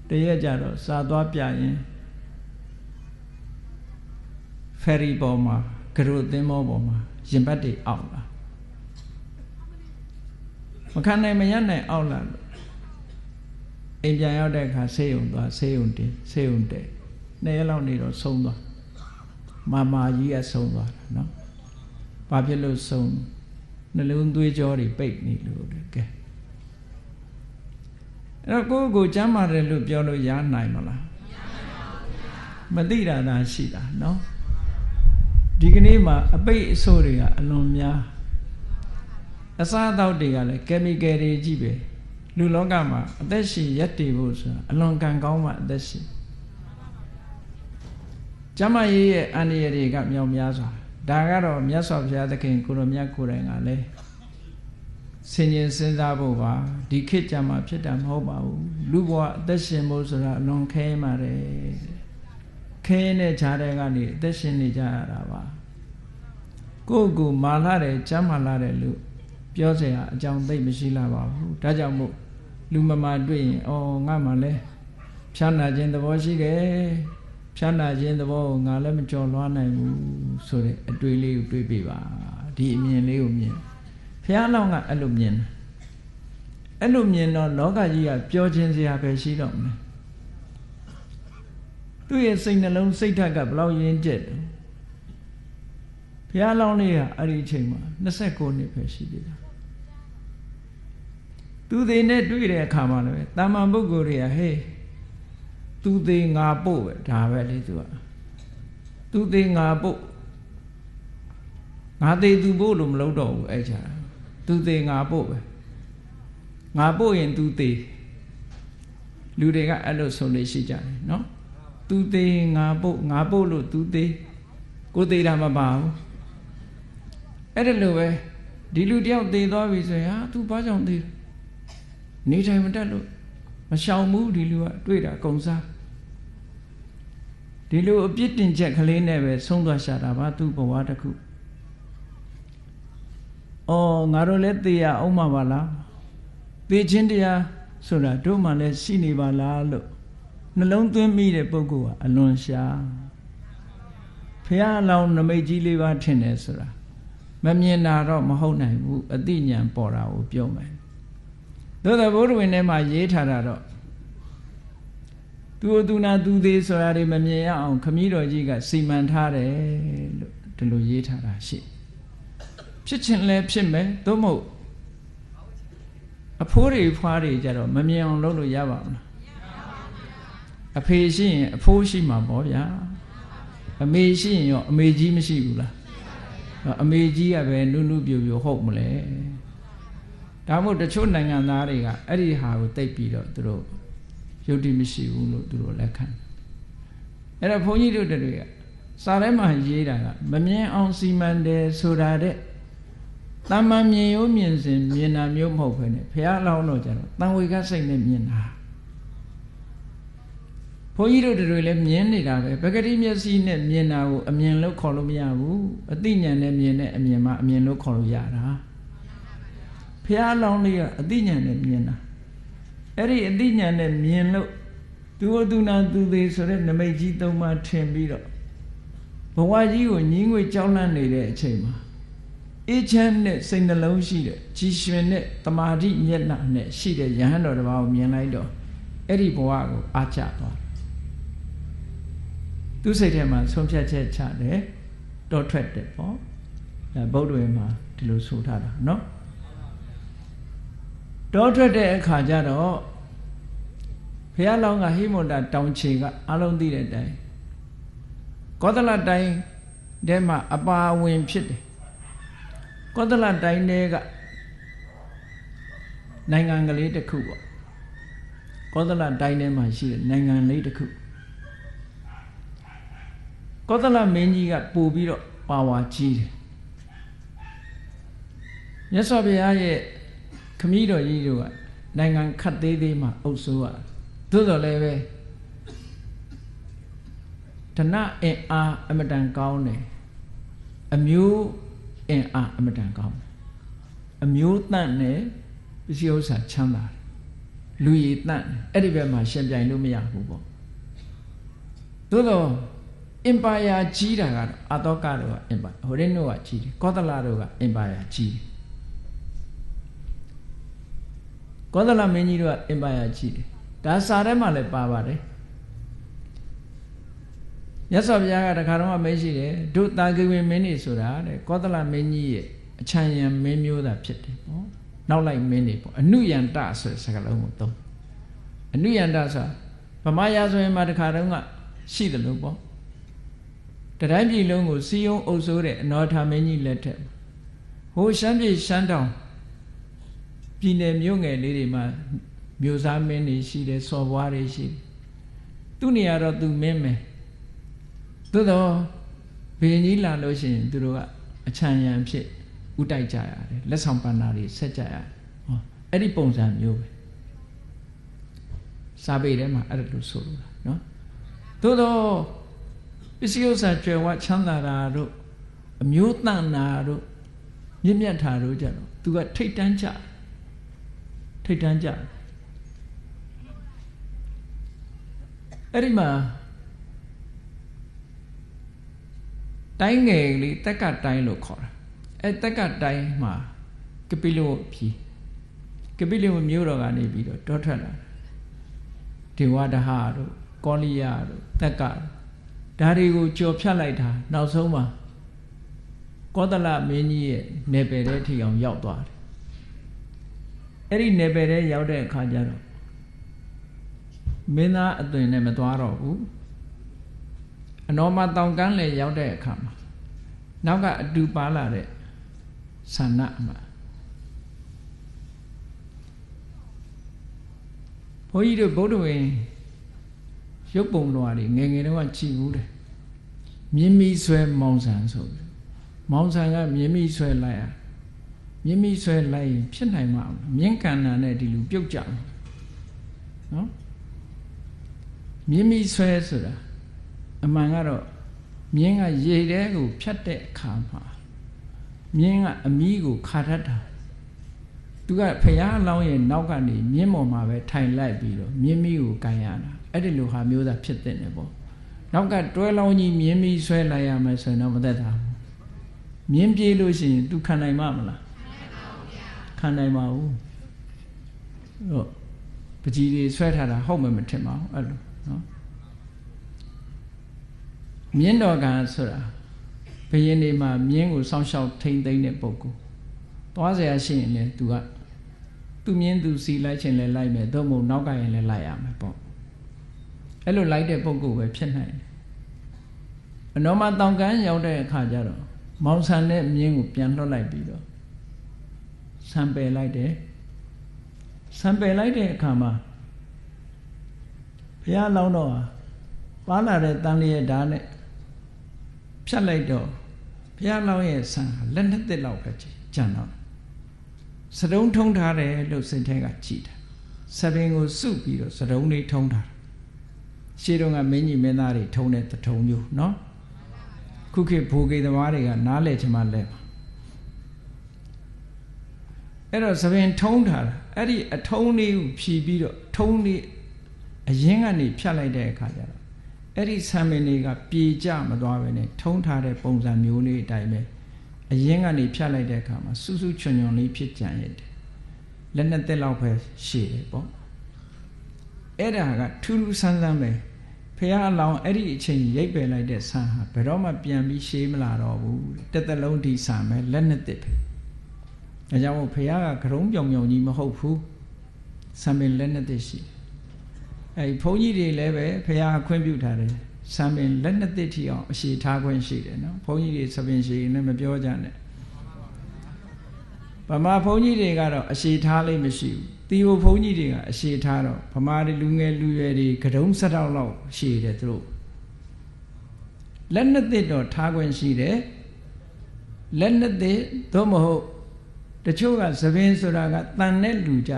တရက်ကြတော့စာသွားပြရင်ဖယ်ရီပေါ်မှာကရုသင်းမောပေါ်မှာရင်ပတ်တွေအောက်လာမခံနိုင်မရနိုင်အောက်လာလို့အိမ်ပြန်ရောက်တဲ့အခါဆေးရုံသွားဆေးရုံတင်ဆေးရုံတဲ့2ရက်လောက်နေတော့ဆုံးသွားမာကြီးကဆုံးသွားတာနော်ဘာဖြစ်လို့ဆုံးနှလုံးသွေးကြောတွေပိတ်နေလို့တဲ့ကဲအဲ့တော့ကိုကျမ်းမာတယ်လို့ပြောလို့ရနိုင်မလားမသိတာသာရှိတာနော်ဒီကနေ့မှာအပိတ်အဆိုးတွေကအလွန်များအစားအသောက်တွေကလည်း chemical တွေကြီးပဲလူလောကမှာအသက်ရှင်ရက်တည်ဖို့ဆိုတာအလွန်ကံကောင်းမှအသက်ရှင်ကျမ်းမာရေးရဲ့အန္တရာယ်တွေကမြောက်များစွာဒါကတော့မြတ်စွာဘုရားသခင်ကိုရောမြတ်ကိုယ်တိုင်ကလည်းဆင်ញင်စဉ်းစားဖို့ပါဒီခေတ်ကြမှာဖြစ်တာမဟုတ်ပါဘူးလူဘဝအသက်ရှင်ဖို့ဆိုတာအလွန်ခဲပါတယ်ခဲနဲ့ခြားတဲ့ကနေအသက်ရှင်နေကြရတာပါကိုမာလာတယ်ကျမ်းမာလာတယ်လို့ပြောစရာအကြောင်းသိမရှိလာပါဘူးဒါကြောင့်မို့လူမမာတွေ့ရင်ငါမှလည်းဖြာနာခြင်းသဘောရှိတယ်ဖြာနာခြင်းသဘောကိုငါလည်းမကြော်လွှားနိုင်ဘူးဆိုတဲ့အတွေ့လေးကိုတွေးပြပါဒီအမြင်လေးကိုမြင်ဘုရားလောင်းကအဲ့လိုမြင်အဲ့လိုမြင်တော့လောကကြီးကပြောခြင်းစရာပဲရှိတော့မယ်သူ့ရဲ့စိတ်နှလုံးစိတ်ဓာတ်ကဘလောက်ရင်းကျက်တယ်ဘုရားလောင်းလေးကအဲ့ဒီအချိန်မှာ29နှစ်ပဲရှိသေးတာသူသေးနဲ့တွေ့တဲ့အခါမှာလည်းတာမန်ပုဂ္ဂိုလ်တွေကဟေးသူသေးငါပို့ပဲဒါပဲလေသူသေးငါပို့ငါသေးသူပို့လို့မလုပ်တော့ဘူးအဲ့ချာသူသေးငါပို့ပဲငါပို့ရင်သူသေးလူတွေကအဲ့လိုဆိုနေရှိကြတယ်နော်သူသေးငါပို့လို့သူသေးကိုသေးတာမပါဘူးအဲ့ဒါလိုပဲဒီလူတယောက်သေသွားပြီဆိုရင်သူဘာကြောင့်သေနေထိုင်မတတ်လို့မရှောင်ဘူးဒီလူကတွေ့တာကုံစားဒီလိုအပြစ်တင်ချက်ကလေးနဲ့ပဲဆုံးသွားရှာတာပါသူ့ဘဝတစ်ခုငါတို့လည်းသေရအောင်မှာပါလားသေခြင်းတရားဆိုတာတို့မှလည်းရှိနေပါလားလို့နှလုံးသွင်းမိတဲ့ပုဂ္ဂိုလ်ကအလွန်ရှားဖះလောင်းနမိတ်ကြီးလေးပါထင်တယ်ဆိုတာမမြင်တာတော့မဟုတ်နိုင်ဘူးအသိဉာဏ်ပေါ်တာကိုပြောမယ်သို့သောဘုရားဝင်ထဲမှာရေးထားတာတော့သူနာသူသေးဆိုတာတွေမမြင်ရအောင်ခမည်းတော်ကြီးကစီမံထားတယ်လို့ဒီလိုရေးထားတာရှိဖြစ်ခြင်းလည်းဖြစ်မယ်သို့မဟုတ် အဖိုးတွေဖွားတွေကြတော့မမြင်အောင်လုပ်လို့ရပါမလားအဖေရှိရင်အဖိုးရှိမှာပေါ့ဗျာအမေရှိရင်ရောအမေကြီးမရှိဘူးလားအမေကြီးကပဲနုနုပြိုပြိုဟုတ်မလဲဒါမို့တချို့နိုင်ငံသားတွေကအဲ့ဒီဟာကိုသိပြီးတော့သူတို့ယုတ်တိမရှိဘူးလို့သူတို့လက်ခံအဲ့တော့ဘုန်းကြီးတို့တွေကစာထဲမှာရေးတာကမမြင်အောင်စီမံတယ်ဆိုတာတဲ့တမ္မာမြင်ရိုးမြင်စဉ်မြင်တာမျိုးမဟုတ်ဘဲနဲ့ဘုရားအလောင်းတော့ကြတော့တန်ဝေကစိတ်နဲ့မြင်တာဘုန်းကြီးတို့တွေလည်းမြင်နေတာပဲပဂတိမျက်စိနဲ့မြင်တာကိုအမြင်လို့ခေါ်လို့မရဘူးအသိဉာဏ်နဲ့မြင်တဲ့အမြင်မှအမြင်လို့ခေါ်လို့ရတာဘုရားအလောင်းလေးကအသိဉာဏ်နဲ့မြင်တာအဲ့ဒီအသိဉာဏ်နဲ့မြင်လို့သူဝတုနာသူသေးဆိုတဲ့နမိတ်ကြီးသုံးပါးထင်ပြီးတော့ဘဝကြီးကိုညင်းငွေကြောက်လန့်နေတဲ့အချိန်မှာအေးချမ်းတဲ့စိတ်နှလုံးရှိတဲ့ကြည်ရွှင်တဲ့တမာတိမျက်နှာနဲ့ရှိတဲ့ယဟန်တော်တစ်ပါးကိုမြင်လိုက်တော့အဲ့ဒီဘဝကိုအားကျသွားသူစိတ်ထဲမှာဆုံးဖြတ်ချက်ချတယ်တောထွက်တယ်ပေါ့ဒါဗုဒ္ဓဝင်မှာဒီလိုဆိုထားတာနော်တောထွက်တဲ့အခါကျတော့ဘုရားလောင်းကဟိမန္တာတောင်ခြေကအလုံးသိတဲ့အတိုင်းကောသလတိုင်းထဲမှာအပါဝင်ဖြစ်တယ်ကောသလတိုင်းထဲကနိုင်ငံကလေးတစ်ခုပေါ့ကောသလတိုင်းထဲမှာရှိတဲ့နိုင်ငံလေးတစ်ခုကောသလမင်းကြီးကပို့ပြီးတော့ပါဝါကြီးတယ်မြတ်စွာဘုရားရဲ့ခမည်းတော်ကြီးတို့ကနိုင်ငံခတ်သေးသေးမှအုပ်စိုးရသို့တော်လည်းပဲဓနအင်အားအမတန်ကောင်းတယ်အမျိုးအင်အားအမတန်ကောင်းတယ်အမျိုးတန့်နဲ့ပစ္စည်းဥစ္စာချမ်းသာတယ်လူရည်တန့်အဲ့ဒီဘက်မှာရှင်ပြိုင်လို့မရဘူးပေါ့သို့တော့အင်ပါယာကြီးတာကတော့အတောကတို့ကအင်ပါဟိုရင်းတို့ကကြီးတယ်ကောသလတို့ကအင်ပါယာကြီးတယ်ကောသလမင်းကြီးတို့ကအင်ပါယာကြီးတယ်ဒါစာထဲမှာလည်းပါပါတယ်မြတ်စွာဘုရားကတခါတော့မေးရှိတယ်တို့တာဂိဝင်မင်းနေဆိုတာတဲ့ကောသလမင်းကြီးရဲ့အချမ်းရံမင်းမျိုးသာဖြစ်တယ်ပေါ့နောက်လိုက်မင်းနေပေါ့အနုယန္တဆိုတဲ့စကားလုံးကိုသုံးအနုယန္တဆိုတာဗမာရာဆိုရင်မှတခါတော့ကရှိတယ်လို့ပေါ့တတိုင်းပြည်လုံးကိုစီယုံအုပ်စိုးတဲ့အနောထာမင်းကြီးလက်ထက်ဟိုရှမ်းပြည်ရှမ်းတောင်ပြည်နယ်မြို့ငယ်လေးတွေမှာမြို့သားမင်းတွေရှိတယ်စော်ဘွားတွေရှိတယ်သူနေရာတော့သူမင်းမယ်သို့တော့ဘယ်ကြီးလာလို့ရှိရင်သူတို့ကအချမ်းရံဖြစ်ဥတိုက်ကြရတယ်လက်ဆောင်ပန္နာတွေဆက်ကြရတယ်ဟောအဲ့ဒီပုံစံမျိုးပဲစာပေထဲမှာအဲ့ဒါလို့ဆိုလို့တာနော်သို့တော့ပစ္စည်းဥစ္စာကျွယ်ဝချမ်းသာတာတို့အမျိုးတန်တာတို့မြင့်မြတ်တာတို့ကြတော့သူကထိတ်တန်းကြအဲ့ဒီမှာတိုင်းငယ်လေးတက်ကတိုင်းလို့ခေါ်တာအဲ့တက်ကတိုင်းမှာကပိလဝပြည်ကပိလဝမျိုးတော်ကနေပြီးတော့တောထွက်လာဒေဝဒဟတို့ကောလိယတို့တက်ကဒါတွေကိုကြော်ဖြတ်လိုက်တာနောက်ဆုံးမှာကောသလမင်းကြီးရဲ့နယ်ပယ်ထဲထိအောင်ရောက်သွားတယ်အဲ့ဒီနယ်ပယ်ထဲရောက်တဲ့အခါကျတော့မင်းသားအသွင်နဲ့မသွားတော့ဘူးအနောမတောင်ကမ်းလေရောက်တဲ့အခါမှာနောက်ကအတူပါလာတဲ့ဆန္ဒမှာဘုန်းကြီးတို့ဗုဒ္ဓဝင်ရုပ်ပုံတော်တွေငယ်ငယ်တုန်းကကြည်ဘူးတယ်မြင်းမီဆွဲမောင်ဆန်ဆိုပြီးမောင်ဆန်ကမြင်းမီဆွဲလိုက်ရမြင်းမီဆွဲလိုက်ရင်ဖြစ်နိုင်မှာမြင်းကန္နာနဲ့ဒီလူပြုတ်ကြတယ်နော်မြင်းမီဆွဲဆိုတာအမှန်ကတော့မြင်းကရေထဲကိုဖြတ်တဲ့အခါမှာမြင်းကအမီးကိုခါတတ်တာသူကဖရာအလောင်းရဲ့နောက်ကနေမြင်းပေါ်မှာပဲထိုင်လိုက်ပြီးတော့မြင်းမီးကိုကန်ရတာအဲ့ဒီလိုဟာမျိုးသာဖြစ်တဲ့တယ်ပေါ့နောက်ကတွဲလောင်းကြီးမြင်းမီးဆွဲလိုက်ရမယ်ဆိုရင်တော့မသက်သာဘူးမြင်းပြေးလို့ရှိရင်သူခံနိုင်မှာမလားခံနိုင်ပါဘူးဟုတ်ပကြီးတွေဆွဲထားတာဟုတ်မှမထင်ပါဘူးအဲ့လိုနော်မြင်းတော်ကဆိုတာဘယင်းတွေမှာမြင်းကိုစောင့်ရှောက်ထိမ့်သိမ့်တဲ့ပုဂ္ဂိုလ်သွားเสียရှိရင်လည်းသူက သူမြင်သူစီလိုက်ခြင်းလည်းလိုက်မယ်သို့မဟုတ်နောက်ကရင်လည်းလိုက်ရမယ်ပေါ့အဲ့လိုလိုက်တဲ့ပုဂ္ဂိုလ်ပဲဖြစ်နိုင်တယ်အနောမတောင်ကန်းရောက်တဲ့အခါကျတော့မောင်ဆန်တဲ့မြင်းကိုပြန်လွှတ်လိုက်ပြီးတော့ဆံပယ်လိုက်တယ်ဆံပယ်လိုက်တဲ့အခါမှာဘုရားလောင်းတော့ပါလာတဲ့တန်လျက်ဓာတ်နဲ့ဖြတ်လိုက်တော့ဘုရားလောင်းရဲ့ဆံလက်နှစ်သက်လောက်ပဲကြံတော့စတုံးထုံးထားတယ်လို့စိတ်ထဲကကြည်တာစပင်ကိုစုပြီးတော့စတုံးလေးထုံးထားတာရှေးတုန်းကမင်းကြီးမင်းသားတွေထုံးတဲ့တထုံမျိုးနော်ခုခေတ်ဘိုးကေသမားတွေကနားလဲချင်မှလဲပါအဲ့တော့စပင်ထုံးထားတာအဲ့ဒီအထုံးလေးကိုဖြီးပြီးတော့ထုံးလေးအရင်ကနေဖြတ်လိုက်တဲ့အခါကျတော့အဲ့ဒီဆံပင်တွေကပြေကျမသွားပဲနဲ့ထုံးထားတဲ့ပုံစံမျိုးလေးအတိုင်းပဲအရင်ကနေဖြတ်လိုက်တဲ့အခါမှာစူးစူးချွန်ချွန်လေးဖြစ်ကြံရတယ်လက်နှစ်သက်လောက်ပဲရှည်တယ်ပေါ့အဲ့ဒါကထူးထူးဆန်းဆန်းပဲဖះအလောင်းအဲ့ဒီအချိန်ရိပ်ပယ်လိုက်တဲ့ဆံဟာဘယ်တော့မှပြန်ပြီးရှည်မလာတော့ဘူးတစ်သက်လုံးဒီဆံပဲလက်နှစ်သက်ပဲဒါကြောင့်မို့ဖះကကရုံးပြောင်ပြောင်ကြီးမဟုတ်ဘူးဆံပင်လက်နှစ်သက်ရှိအဲ့ဘုန်းကြီးတွေလည်းပဲဖះခွင့်ပြုထားတယ်ဆံပင်လက်နှစ်သက်ထီအောင်အရှိထားခွင့်ရှိတယ်နော်ဘုန်းကြီးတွေဆံပင်ရှိရင်လည်းမပြောကြနဲ့ဗမာဘုန်းကြီးတွေကတော့အရှိထားလေးမရှိဘူးတီဟိုဘုန်းကြီးတွေကအရှိထားတော့ဗမာတွေလူငယ်လူရွယ်တွေကတုံးဆက်တော့လောက်ရှိတယ်သူတို့လက်နှစ်သက်တော့ထားခွင့်ရှိတယ်လက်နှစ်သက်သို့မဟုတ်တချို့ကသပင်ဆိုတာကတန်တဲ့လူကြ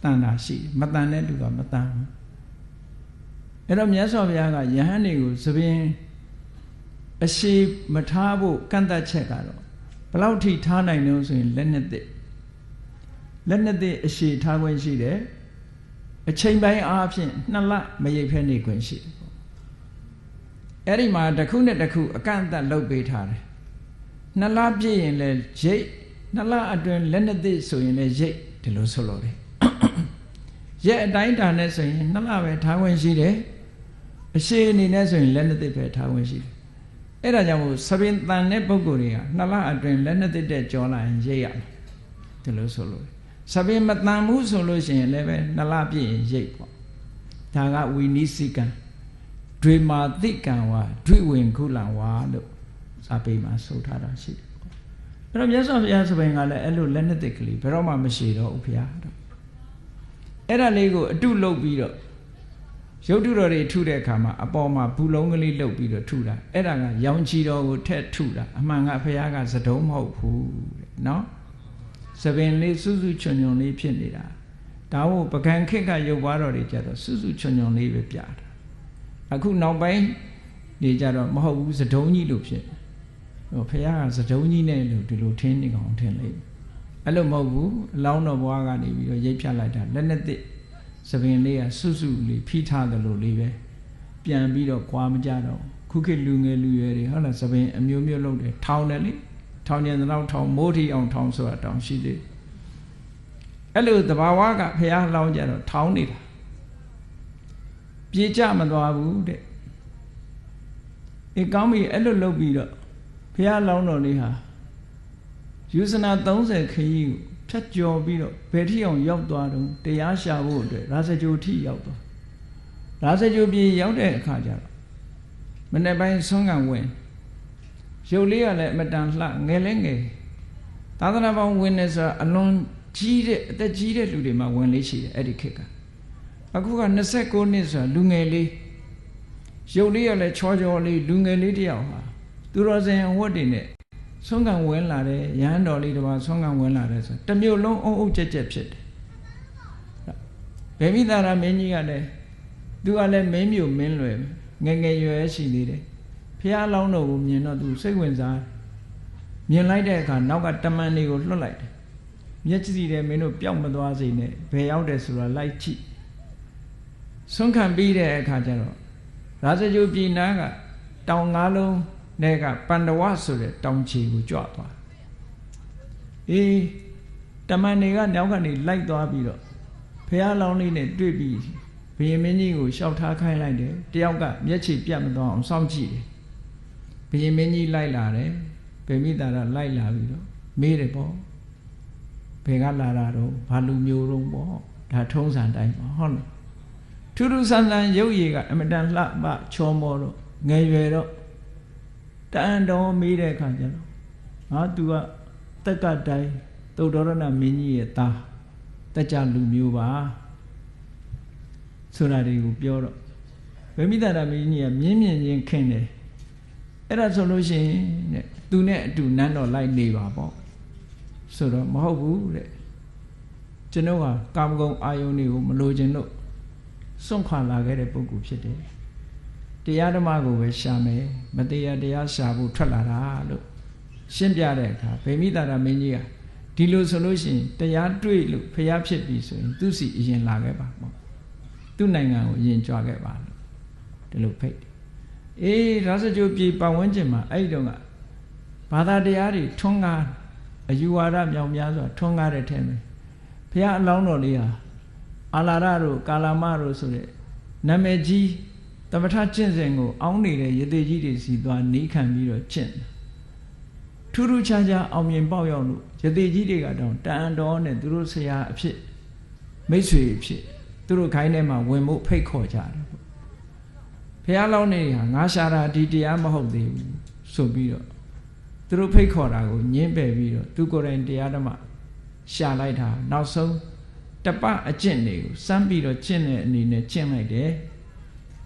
တန်တာရှိမတန်တဲ့လူကမတန်ဘူးအဲ့တော့မြတ်စွာဘုရားကယဟန်တွေကိုသပင်အရှိမထားဖို့ကန့်သတ်ချက်ကတော့ဘယ်လောက်ထိထားနိုင်လို့ဆိုရင်လက်နှစ်သက်အရှိထားခွင့်ရှိတယ်အချိန်ပိုင်းအားဖြင့်2လမရိပ်ဖဲနေခွင့်ရှိတယ်ပေါ့အဲ့ဒီမှာတစ်ခုနဲ့တစ်ခုအကန့်အသတ်လုပ်ပေးထားတယ်2လပြည့်ရင်လည်းရိပ်2လအတွင်းလက်နှစ်သက်ဆိုရင်လည်းရိပ်ဒီလိုဆိုလို့တယ်ရက်အတိုင်းတာနဲ့ဆိုရင်2လပဲထားခွင့်ရှိတယ်အရှိအနေနဲ့ဆိုရင်လက်နှစ်သက်ပဲထားခွင့်ရှိတယ်အဲ့ဒါကြောင့်မို့သပင်တန်တဲ့ပုဂ္ဂိုလ်တွေက2လအတွင်းလက်နှစ်သက်တဲ့ကြောလာရင်ရိပ်ရမယ်ဒီလိုဆိုလို့သပင်မတန်ဘူးဆိုလို့ရှိရင်လည်းပဲ2လပြည့်ရင်ရိပ်ပေါ့ဒါကဝီနိစိကံဒွေမာတိကံဝါဒွိဝင်ခုလံဝါလို့စာပေမှာဆိုထားတာရှိတယ်အဲ့တော့မြတ်စွာဘုရားသပင်ကလည်းအဲ့လိုလက်နှစ်သက်ကလေးဘယ်တော့မှမရှိတော့ဘူးဘုရားတော့အဲ့ဒါလေးကိုအတုလုပ်ပြီးတော့ရုပ်တုတော်တွေထုတဲ့အခါမှာအပေါ်မှာဘူးလုံးကလေးလုပ်ပြီးတော့ထုတာအဲ့ဒါကရောင်ချီတော်ကိုထက်ထုတာအမှန်ကဘုရားကသတုံးမဟုတ်ဘူးတဲ့နော်သပင်လေးစွစုချွန်ချွန်လေးဖြစ်နေတာဒါဟုတ်ပကံခေတ်ကရုပ်ပွားတော်တွေကြတော့စွစုချွန်ချွန်လေးပဲပြတာအခုနောက်ပိုင်းနေကြတော့မဟုတ်ဘူးသတုံးကြီးလို့ဖြစ်ဟိုဘုရားကသတုံးကြီးနဲ့လို့ဒီလိုထင်းနေကောင်ထင်လိုက်အဲ့လိုမဟုတ်ဘူးအလောင်းတော်ဘွားကနေပြီးတော့ရိပ်ဖြတ်လိုက်တာလက်နဲ့သစ်သပင်လေးကစွစုလေးဖိထားတယ်လို့လေးပဲပြန်ပြီးတော့ကြွားမကြတော့ခုခေတ်လူငယ်လူရွယ်တွေဟုတ်လားသပင်အမျိုးမျိုးလုပ်တယ်ထောင်းတယ်လေထောင်းကျင်တော့ထောင်းမိုးထီအောင်ထောင်းဆိုတာတောင်ရှိသေးအဲ့လိုတဘာဝကဖះလောင်းကြတော့ထောင်းနေတာပြေကြမသွားဘူးတဲ့အေးကောင်းပြီအဲ့လိုလုပ်ပြီးတော့ဖះလောင်းတော်လေးဟာယူဇနာ30ခရီးကိုဖြတ်ကျော်ပြီးတော့ဘယ်ထိအောင်ရောက်သွားတော့တရားရှာဖို့အတွက်ရာဇဂိုထိရောက်သွားရာဇဂိုပြေရောက်တဲ့အခါကျတော့မနေ့ပိုင်းဆွမ်းကံဝင်ရုပ်လေးကလည်းအမတန်လှငယ်လဲငယ်သာသနာပေါင်းဝင်နေဆိုအလွန်ကြီးတဲ့အသက်ကြီးတဲ့လူတွေမှာဝင်လေးရှိတယ်အဲ့ဒီခေတ်ကအခုက29နှစ်ဆိုလူငယ်လေးရုပ်လေးကလည်းချောချောလေးလူငယ်လေးတယောက်ဟာသူတော်စင်ဝတ်တွေနဲ့ဆွမ်းကံဝင်လာတယ်ရဟန်းတော်လေးတစ်ပါးဆွမ်းကံဝင်လာတယ်ဆိုတမျိုးလုံးအုံအုပ်ကြက်ကြက်ဖြစ်တယ်ဗေမိသာရမင်းကြီးကလည်းသူကလည်းမင်းမျိုးမင်းလွယ်ငယ်ငယ်ရွယ်ရှိသေးတယ်ဖះလောင်းတော်ကိုမြင်တော့သူစိတ်ဝင်စားမြင်လိုက်တဲ့အခါနောက်ကတမန်တွေကိုလွှတ်လိုက်တယ်မျက်စီတယ်မင်းတို့ပျောက်မသွားစေနဲ့ဘယ်ရောက်တယ်ဆိုတာလိုက်ကြည့်ဆွမ်းခံပြီးတဲ့အခါကျတော့ရာဇဂိုပြည်နာကတောင်၅လုံးနဲ့ကပန္ဒဝဆိုတဲ့တောင်ချီကိုကြွသွားအေးတမန်တွေကနောက်ကနေလိုက်သွားပြီးတော့ဖះလောင်းလေးနဲ့တွေ့ပြီးဘုရင်မင်းကြီးကိုရှောက်ထားခိုင်းလိုက်တယ်တယောက်ကမျက်ခြေပြတ်မသွားအောင်စောင့်ကြည့်တယ်ဘုရင်မင်းကြီးလိုက်လာတယ်ဗေမိတာရလိုက်လာပြီးတော့မေးတယ်ပေါ့ ဘယ်ကလာတာတော့ဘာလူမျိုးတော့ပေါ့ဒါထုံးစံတိုင်းပါဟုတ်လားထူးထူးဆန်းဆန်းရုပ်ရည်ကအမတန်လှပချောမောတော့ငယ်ရွယ်တော့တန်တော်မေးတဲ့အခါကျတော့ငါသူကတက်ကတိုင်းသုတ္တရဏမင်းကြီးရဲ့သားတက်ကြလူမျိုးပါဆိုတာတွေကိုပြောတော့ဗိမိတာရမင်းကြီးကမြင်းမြင့်ချင်းခင်းတယ်အဲ့ဒါဆိုလို့ရှိရင်တဲ့သူနဲ့အတူနန်းတော်လိုက်နေပါပေါ့ဆိုတော့မဟုတ်ဘူးတဲ့ကျွန်တော်ကကာမဂုဏ်အာယုန်တွေကိုမလိုချင်လို့စွန့်ခွာလာခဲ့တဲ့ပုဂ္ဂိုလ်ဖြစ်တယ်တရားဓမ္မကိုပဲရှာမယ်မတရားတရားရှာဖို့ထွက်လာတာလို့ရှင်းပြတဲ့အခါဗိမိတာရမင်းကြီးကဒီလိုဆိုလို့ရှိရင်တရားတွေ့လို့ဖျားဖြစ်ပြီဆိုရင်သူ့စီအရင်လာခဲ့ပါပေါ့သူ့နိုင်ငံကိုအရင်ကြွားခဲ့ပါလို့ဒီလိုဖိတ်အေးရာဇကြိုပြည်ပတ်ဝန်းကျင်မှာအဲ့ဒီတော့ကဘာသာတရားတွေထွန်းကားအယူဝါဒမြောင်များစွာထွန်းကားတဲ့ထဲမှာဘုရားအလောင်းတော်လေးဟာအာလာရတို့ကာလာမတို့ဆိုတဲ့နာမည်ကြီးသမထကျင့်စဉ်ကိုအောင်းနေတဲ့ယသိကြီးတွေစီသွားနီးခံပြီးတော့ကျင့်ထူးထူးခြားခြားအောင်မြင်ပေါက်ရောက်လို့ယသိကြီးတွေကတော့တန်တော်နဲ့သူတို့ဆရာအဖြစ်မိတ်ဆွေအဖြစ်သူတို့ခိုင်းထဲမှာဝင်ဖို့ဖိတ်ခေါ်ကြတယ်ဘုရားလောင်းနေဟာငါရှာတာဒီတရားမဟုတ်သေးဘူးဆိုပြီးတော့သူတို့ဖိတ်ခေါ်တာကိုညှင်းပယ်ပြီးတော့သူကိုယ်တိုင်တရားဓမ္မရှာလိုက်တာနောက်ဆုံးတပအကျင့်တွေကိုစမ်းပြီးတော့ကျင့်တဲ့အနေနဲ့ကျင့်လိုက်တယ်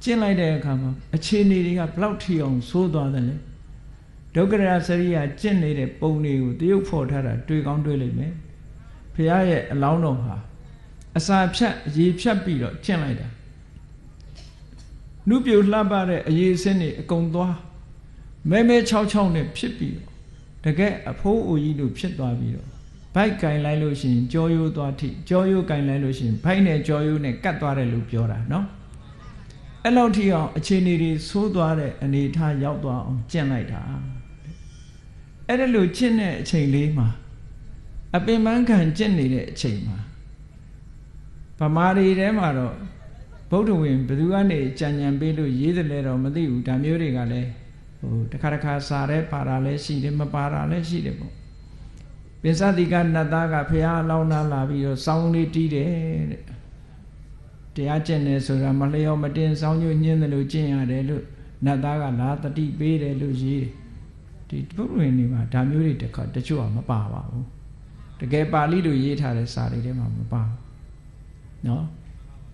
ကျင့်လိုက်တဲ့အခါမှာအခြေအနေတွေကဘလောက်ထီအောင်ဆိုးသွားတယ်လဲဒုက္ခရစရိယကျင့်နေတဲ့ပုံတွေကိုတရုပ်ဖော်ထားတာတွေ့ကောင်းတွေ့လိမ့်မယ်ဘုရားရဲ့အလောင်းတော်ဟာအစာဖြတ်ရေဖြတ်ပြီးတော့ကျင့်လိုက်တာနုပြိုလှပတဲ့အရေးအစင်းတွေအကုန်သွားမဲမဲချောက်ချောက်နဲ့ဖြစ်ပြီးတော့တကယ်အဖိုးအိုကြီးတို့ဖြစ်သွားပြီးတော့ဘိုက်ကင်လိုက်လို့ရှိရင်ကြောရိုးသွားထိကြောရိုးကင်လိုက်လို့ရှိရင်ဘိုက်နဲ့ကြောရိုးနဲ့ကတ်သွားတယ်လို့ပြောတာနော်အဲ့လောက်ထိအောင်အခြေအနေတွေဆိုးသွားတဲ့အနေအထားရောက်သွားအောင်ကျင့်လိုက်တာအဲ့ဒါလို့ကျင့်တဲ့အချိန်လေးမှာအပင်ပန်းခံကျင့်နေတဲ့အချိန်မှာဗမာတွေထဲမှာတော့ဗုဒ္ဓဝင်ဘယ်သူကနေကြံပေးလို့ရေးတယ်လဲတော့မသိဘူးဒါမျိုးတွေကလည်းဟိုတစ်ခါစားတဲ့ပါတာလည်းရှိတယ်မပါတာလည်းရှိတယ်ပေါ့ပင်စတိကနတ်သားကဖះအလောင်းသားလာပြီးတော့စောင်းလေးတီးတယ်တဲ့တရားကျင့်တယ်ဆိုတာမလျော်မတင်စောင်းညွညင်းတယ်လို့ကျင့်ရတယ်လို့နတ်သားကလာတတိပေးတယ်လို့ရေးတယ်ဒီဗုဒ္ဓဝင်တွေမှာဒါမျိုးတွေတချို့ကမပါပါဘူးတကယ်ပါဠိလိုရေးထားတဲ့စာတွေထဲမှာမပါဘူးနော်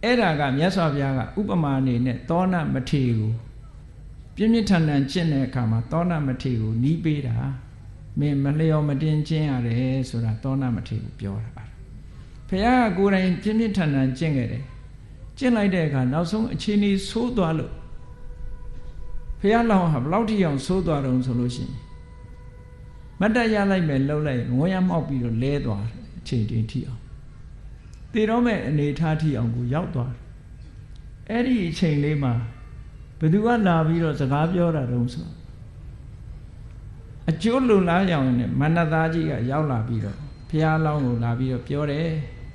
အဲ့ဒါကမြတ်စွာဘုရားကဥပမာအနေနဲ့သောဏမထေရကိုပြင်းပြထန်ထန်ကျင့်တဲ့အခါမှာသောဏမထေရကိုနီးပေးတာမင်းမလျော်မတင်ကျင့်ရတယ်ဆိုတာသောဏမထေရကိုပြောတာပါဘုရားကကိုယ်တိုင်ပြင်းပြထန်ထန်ကျင့်ခဲ့တယ်ကျင့်လိုက်တဲ့အခါနောက်ဆုံးအခြေအနေဆိုးသွားလို့ဘုရားလောင်းဟာဘလောက်ထိအောင်ဆိုးသွားတုံးဆိုလို့ရှိရင်မတ်တရလိုက်မယ်လှုပ်လိုက်ငွေရမောက်ပြီးတော့လဲသွားတယ်အခြေအနေထိအောင်တည်တော့မဲ့အနေထားထိအောင်ကိုရောက်သွားတယ်အဲ့ဒီအချိန်လေးမှာဘယ်သူကလာပြီးတော့စကားပြောတာတုံးဆိုအကျိုးလုံလားရောင်နဲ့မန္တသားကြီးကရောက်လာပြီးတော့ဘုရားလောင်းကိုလာပြီးတော့ပြောတယ်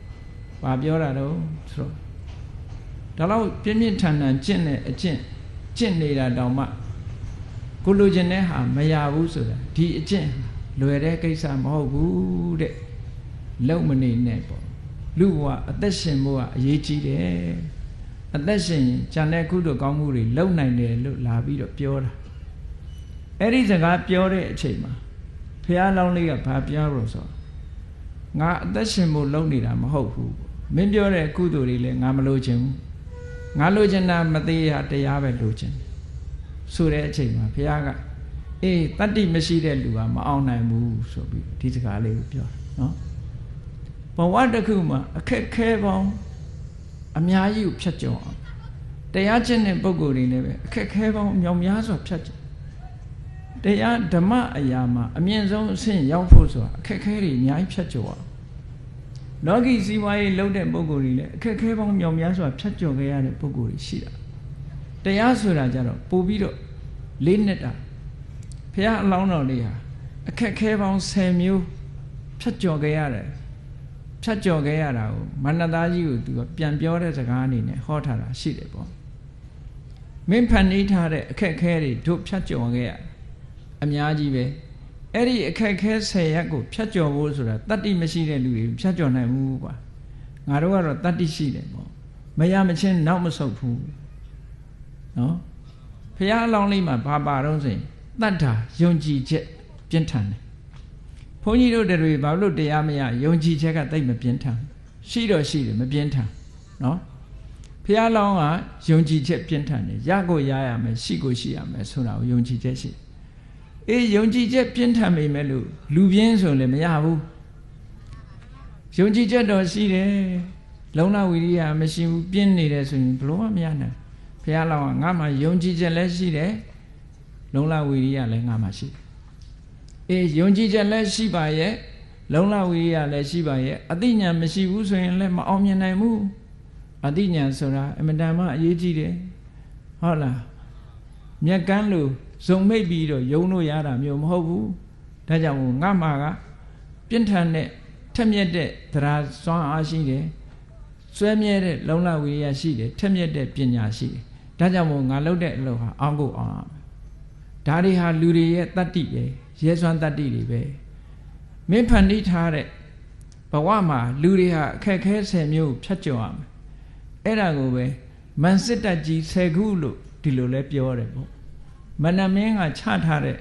။ဘာပြောတာတော့ဆိုတော့ဒါတော့ပြင်းပြင်းထန်ထန်ကျင့်တဲ့အကျင့်နေတာတောင်မှကိုလိုချင်တဲ့ဟာမရဘူးဆိုတာဒီအကျင့်လွယ်တဲ့ကိစ္စမဟုတ်ဘူးတဲ့လုံမနေနဲ့ပေါ့လူဘဝအသက်ရှင်ဖို့ကအရေးကြီးတယ်အသက်ရှင်ရင်ဉာဏ်နဲ့ကုသိုလ်ကောင်းမှုတွေလုံနိုင်တယ်လို့လာပြီးတော့ပြောတာအဲ့ဒီစကားပြောတဲ့အချိန်မှာဘုရားလောင်းလေးကဘာပြောလို့ဆိုငါအသက်ရှင်ဖို့လုံနေတာမဟုတ်ဘူးမင်းပြောတဲ့ကုသိုလ်တွေလည်းငါမလိုချင်ဘူးငါလိုချင်တာမသေးရတရားပဲလိုချင်ဆိုတဲ့အချိန်မှာဘုရားကအေးတတ္တိမရှိတဲ့လူကမအောင်နိုင်ဘူးဆိုပြီးဒီစကားလေးကိုပြောနော်ဘဝတစ်ခုမှာအခက်ခဲပေါင်းအများကြီးကိုဖြတ်ကျော်အောင်တရားကျင့်တဲ့ပုဂ္ဂိုလ်တွေလည်းပဲအခက်ခဲပေါင်းမြောင်များစွာဖြတ်ကျော်တရားဓမ္မအရာမှာအမြင့်ဆုံးအဆင့်ရောက်ဖို့ဆိုတာအခက်ခဲတွေအများကြီးဖြတ်ကျော်အောင်လောကီစီးပွားရေးလုပ်တဲ့ပုဂ္ဂိုလ်တွေလည်းအခက်ခဲပေါင်းမြောင်များစွာဖြတ်ကျော်ခဲ့ရတဲ့ပုဂ္ဂိုလ်တွေရှိတာတရားဆိုတာကြတော့ပို့ပြီးတော့လေးနှစ်တာဘုရားအလောင်းတော်လေးဟာအခက်ခဲပေါင်း10မျိုးဖြတ်ကျော်ခဲ့ရတယ်ဖြတ်ကျော်ခဲ့ရတာကိုမန္တသားကြီးကိုသူကပြန်ပြောတဲ့စကားအနေနဲ့ဟောထားတာရှိတယ်ပေါ့မင်းဖန်နေထားတဲ့အခက်ခဲတွေတို့ဖြတ်ကျော်ခဲ့ရအများကြီးပဲ အဲ့ဒီအခက်ခဲ10ရက်ကိုဖြတ်ကျော်ဖို့ဆိုတာတတ္တိမရှိတဲ့လူတွေဖြတ်ကျော်နိုင်ဘူးကွာငါတို့ကတော့တတ္တိရှိတယ်ပေါ့မရမချင်းနောက်မဆုတ်ဘူးနော်ဘုရားအလောင်းလေးမှာဘာပါတော့ဆိုရင်တတ္ထာယုံကြည်ချက်ပြင်းထန်တယ်ဘုန်းကြီးတို့တွေဘာလို့တရားမရယုံကြည်ချက်ကတိတ်မပြင်းထန်ရှိတော့ရှိတယ်မပြင်းထန်နော်ဘုရားလောင်းကယုံကြည်ချက်ပြင်းထန်တယ်ရကိုရရမယ်ရှိကိုရှိရမယ်ဆိုတာကိုယုံကြည်ချက်ရှိအေးယုံကြည်ချက်ပြင်းထန်မိမယ်လို့လူပြင်းဆိုလည်းမရဘူးယုံကြည်ချက်တော့ရှိတယ်လုံလဝိရိယမရှိဘူးပြင်းနေတယ်ဆိုရင်ဘလို့မှမရနိုင်ဘုရားလောင်းကငါမှယုံကြည်ချက်လည်းရှိတယ်လုံလဝိရိယလည်းငါမှရှိတယ်အေးယုံကြည်ချက်လည်းရှိပါရဲ့လုံလဝိရိယလည်းရှိပါရဲ့အသိဉာဏ်မရှိဘူးဆိုရင်လည်းမအောင်မြင်နိုင်ဘူးအသိဉာဏ်ဆိုတာအမတန်မှအရေးကြီးတယ်ဟုတ်လားမြက်ကန်းလို့ဇုံမိတ်ပြီးတော့ယုံလို့ရတာမျိုးမဟုတ်ဘူးဒါကြောင့်ငါမှာကပြင်းထန်တဲ့ထက်မြက်တဲ့တရားစွမ်းအားရှိတယ်စွဲမြဲတဲ့လုံလဝိရိယရှိတယ်ထက်မြက်တဲ့ပညာရှိတယ်ဒါကြောင့်မို့ငါလုပ်တဲ့အလုပ်ဟာအောင်ကိုအောင်အောင်ဒါတွေဟာလူတွေရဲ့တတ္တိပဲရဲစွမ်းတတ္တိတွေပဲမင်းဖန်တီးထားတဲ့ဘဝမှာလူတွေဟာအခက်ခဲ10မျိုးဖြတ်ကျော်ရမယ်အဲ့ဒါကိုပဲမန်စစ်တပ်ကြီး10ခုလို့ဒီလိုလဲပြောတယ်ပေါ့မနမင်းကချထားတဲ့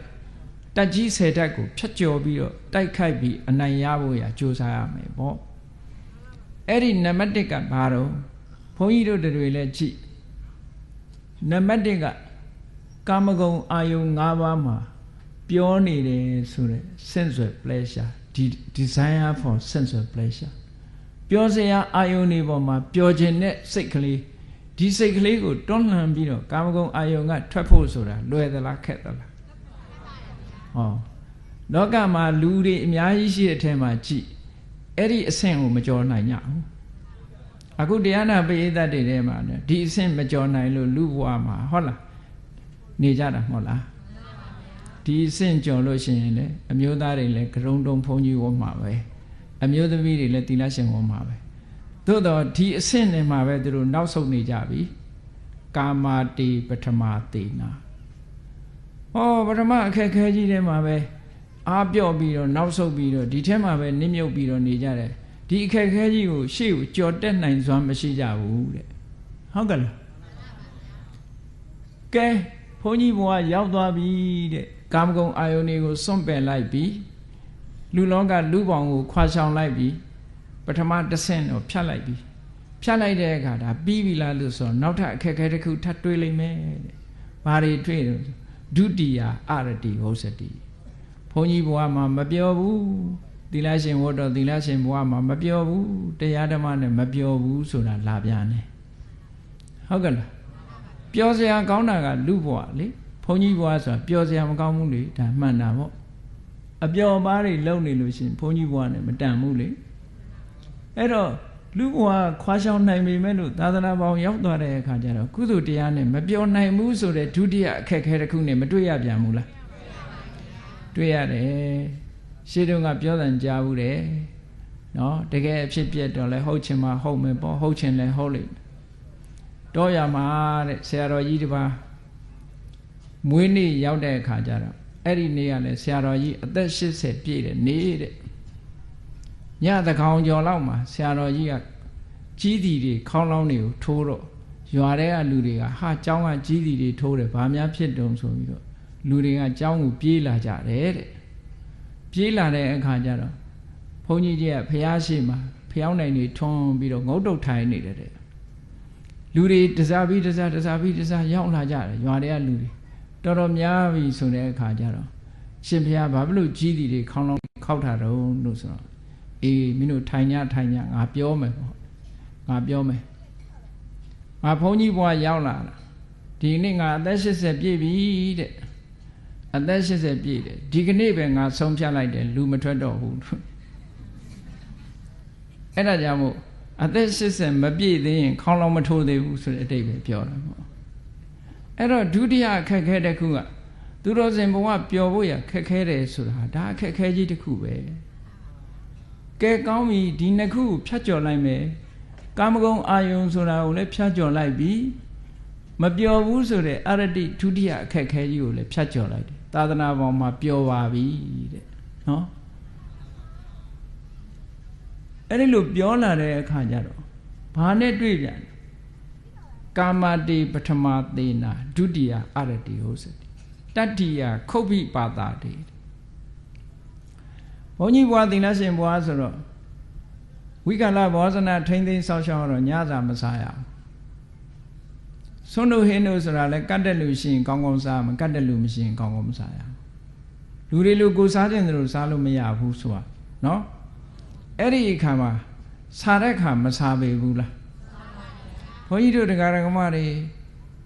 တက်ကြီး10တက်ကိုဖြတ်ကျော်ပြီးတော့တိုက်ခိုက်ပြီးအနိုင်ရဖို့ရကြိုးစားရမယ်ပေါ့အဲ့ဒီနံပါတ်1ကဘာတော့ဘုန်းကြီးတို့တွေလည်းကြည့်နံပါတ်1ကကာမဂုဏ်အာယုံ5ပါးမှာပြောနေတယ်ဆိုတဲ့ sensual pleasure desire for sensual pleasure ပြောစရာအာယုန်တွေပေါ်မှာပျော်ခြင်းနဲ့စိတ်ကလေးဒီစိတ်ကလေးကိုတွန်းလှန်ပြီးတော့ကာမဂုဏ်အာယုန်ကထွက်ဖို့ဆိုတာလွယ်သလားခက်သလားဟောလောကမှာလူတွေအများကြီးရှိတဲ့အထက်မှာကြည့်အဲ့ဒီအဆင့်ကိုမကျော်နိုင်ကြဘူးအခုတရားနာပရိသတ်တွေထဲမှာဒီအဆင့်မကျော်နိုင်လို့လူဘဝမှာဟုတ်လားနေကြတာမဟုတ်လားဒီအဆင့်ကျော်လို့ရှိရင်လေအမျိုးသားတွေလည်းကရုံတုံဘုံကြီးဝတ်မှာပဲအမျိုးသမီးတွေလည်းသီလရှင်ဝတ်မှာပဲသို့တော့ဒီအဆင့်တွေမှာပဲသူတို့နောက်ဆုံးနေကြပြီကာမာတိပထမသေနာဟောပထမအခက်ခဲကြီးထဲမှာပဲအားပြော့ပြီးတော့နောက်ဆုံးပြီးတော့ဒီထဲမှာပဲနစ်မြုပ်ပြီးတော့နေကြတယ်ဒီအခက်ခဲကြီးကိုရှေ့ကိုကြော်တက်နိုင်စွမ်းမရှိကြဘူးတဲ့ဟုတ်ကဲ့လားကဲဘုန်းကြီးဘုရားရောက်သွားပြီတဲ့ကာမဂုဏ်အာယုန်တွေကိုစွန့်ပယ်လိုက်ပြီလူလောကလူပေါင်းကိုခွာရှောင်လိုက်ပြီပထမတစ်ဆင့်တော့ဖြတ်လိုက်ပြီဖြတ်လိုက်တဲ့အခါဒါပြီးပြီလားလို့ဆိုတော့နောက်ထပ်အခက်အခဲတစ်ခုထပ်တွေးလိုက်မယ်တဲ့ဘာတွေတွေးတော့ဒုတိယအရတိဝုစတိဘုန်းကြီးဘဝမှာမပြောဘူးသီလရှင်ဝတ်တော်သီလရှင်ဘဝမှာမပြောဘူးတရားဓမ္မနဲ့မပြောဘူးဆိုတာလာပြန်တယ်ဟုတ်ကဲ့လားပြောစရာကောင်းတာကလူဘဝလေဘုန်းကြီးဘဝဆိုတာပြောစရာမကောင်းဘူးလေဒါမှန်တာပေါ့အပျော်ပါးတွေလုံနေလို့ရှိရင်ဘုန်းကြီးဘဝနဲ့မတန်ဘူးလေအဲ့တော့လူဘဝခွာရှောင်နိုင်ပေမဲ့လို့သာသနာပေါင်းရောက်သွားတဲ့အခါကျတော့ကုသိုလ်တရားနဲ့မပြောနိုင်ဘူးဆိုတဲ့ဒုတိယအခက်ခဲတစ်ခုနဲ့မတွေ့ရပြန်ဘူးလားတွေ့ရတယ်ရှင်းတုန်းကပြောတယ်ကြားဘူးတယ်နော်တကယ်အဖြစ်ပြက်တော့လဲဟုတ်ချင်မှဟုတ်မယ်ပေါ့ဟုတ်ချင်လဲဟုတ်လိမ့်တော့ရမှာတဲ့ဆရာတော်ကြီးတစ်ပါးမွေးနေ့ရောက်တဲ့အခါကျတော့အဲ့ဒီနေ့ကလည်းဆရာတော်ကြီးအသက်80ပြည့်တယ်နေတဲ့ညသကောင်ကျော်လောက်မှာဆရာတော်ကြီးကကြီးတီတွေခေါင်းလောင်းတွေကိုထိုးတော့ရွာထဲကလူတွေကဟာเจ้าကကြီးတီတွေထိုးတယ်ဘာများဖြစ်တုံဆိုပြီးတော့လူတွေကเจ้าကိုပြေးလာကြတယ်တဲ့ပြေးလာတဲ့အခါကျတော့ဘုန်းကြီးကြီးကဖျားရှိမှာဖျောင်းနိုင်နေထွန်းပြီးတော့ငုတ်တုတ်ထိုင်နေတယ်တဲ့လူတွေတစားပြီးတစားရောက်လာကြတယ်ရွာတွေကလူတွေတော်တော်များပြီဆိုတဲ့အခါကျတော့ရှင်ဘုရားဘာဖြစ်လို့ကြီးတီတွေခေါင်းလောင်းခောက်တာတော့လို့ဆိုတော့အေးမင်းတို့ထိုင်ကြငါပြောမယ်ပေါ့ငါပြောမယ်ငါဘုန်းကြီးဘွားရောက်လာဒီနေ့ငါအသက်80ပြည့်ပြီတဲ့အသက်80ပြည့်တယ်ဒီကနေ့ပဲငါဆုံးဖြတ်လိုက်တယ်လူမထွက်တော့ဘူးအဲ့ဒါကြောင့်မို့အသက်80မပြည့်သေးရင်ခေါင်းလောင်းမထိုးသေးဘူးဆိုတဲ့အတိတ်ပဲပြောတာပေါ့အဲ့တော့ဒုတိယအခက်ခဲတစ်ခုကသူတော်စင်ဘဝပျော်ဖို့ရခက်ခဲတယ်ဆိုတာဒါအခက်ခဲကြီးတစ်ခုပဲကဲကောင်းပြီဒီနှစ်ခုဖြတ်ကျော်လိုက်မယ်ကာမဂုဏ်အာယုံဆိုတာကိုလည်းဖြတ်ကျော်လိုက်ပြီ မပျော်ဘူးဆိုတဲ့အရတိဒုတိယအခက်ခဲကြီးကိုလည်းဖြတ်ကျော်လိုက်တယ်သာသနာပေါ်မှာပျော်ပါပြီတဲ့နော်အဲ့ဒီလိုပြောလာတဲ့အခါကျတော့ဘာနဲ့တွေ့ပြန်ကာမတိပထမသေနာဒုတိယအရတိဟုတ်စတိတတ္တိယခုတ်ပိပါတာတေဘုန်းကြီးဘွားသီလရှင်ဘွားဆိုတော့ဝိကလဘောဇနာထိမ့်သိမ်းဆောက်ရှောက်တော့ညစာမစားရအောင်ဆွန်းတို့ဟင်းတို့ဆိုတာလဲကတ်တဲ့လူရှိရင်ကောင်းကောင်းစားမကတ်တဲ့လူမရှိရင်ကောင်းကောင်းမစားရအောင်လူတွေလူကိုစားခြင်းတို့စားလို့မရဘူးဆိုတာနော်အဲ့ဒီအခါမှာစားတဲ့အခါမစားပေဘူးလားဘုန်းကြီးတို့တရားဓမ္မတွေ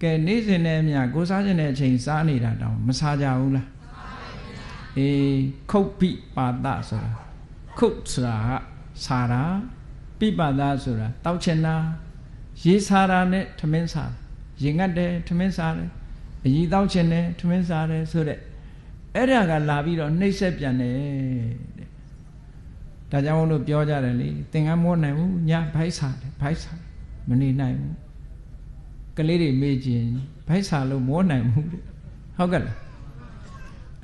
ကဲနေ့စဉ်နဲ့အမျှကိုစားခြင်းတဲ့အချိန်စားနေတာတောင်မစားကြဘူးလားအေးခုတ်ပိပါဒဆိုတာခုတ်ဆိုတာစားတာပိပါဒဆိုတာတောက်ချင်တာရေစားတာနဲ့ထမင်းစားရင်ငတ်တယ်ထမင်းစားတယ်အည်တောက်ချင်တယ်ထမင်းစားတယ်ဆိုတဲ့အဲ့ဒါကလာပြီးတော့နှိမ့်ဆက်ပြန်တယ်တဲ့ဒါကြောင့်မို့လို့ပြောကြတယ်လေသင်္ကန်းမောနိုင်ဘူးညဘိုက်စားတယ်ဘိုက်စားမနေနိုင်ဘူးကလေးတွေမေးကြည့်ဘိုက်စားလို့မောနိုင်ဘူးတဲ့ဟုတ်ကဲ့လား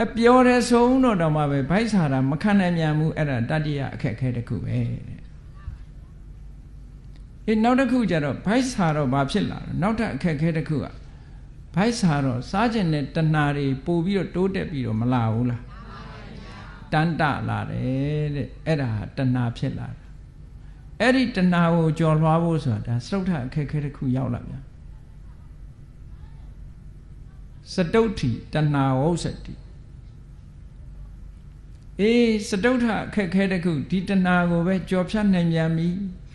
အပြောတဲ့ဆုံးတော့မှပဲဘိုက်စားတာမခံနိုင်မြန်ဘူးအဲ့ဒါတတ္တိယအခက်ခဲတစ်ခုပဲတဲ့နောက်တစ်ခုကျတော့ဘိုက်စားတော့ဘာဖြစ်လာလဲနောက်ထပ်အခက်ခဲတစ်ခုကဘိုက်စားတော့စားခြင်းနဲ့တဏှာတွေပို့ပြီးတော့တိုးတက်ပြီးတော့မလာဘူးလားတန်တလာတယ်တဲ့အဲ့ဒါတဏှာဖြစ်လာတာအဲ့ဒီတဏှာကိုကျော်လွှားဖို့ဆိုတာဒါစတုထအခက်ခဲတစ်ခုရောက်လာပြန်စတုဋ္ဌိတဏှာဝုစတိစတုထအခက်ခဲတစ်ခုဒီတဏှာကိုပဲကျော်ဖြတ်နိုင်ပြန်ပြီ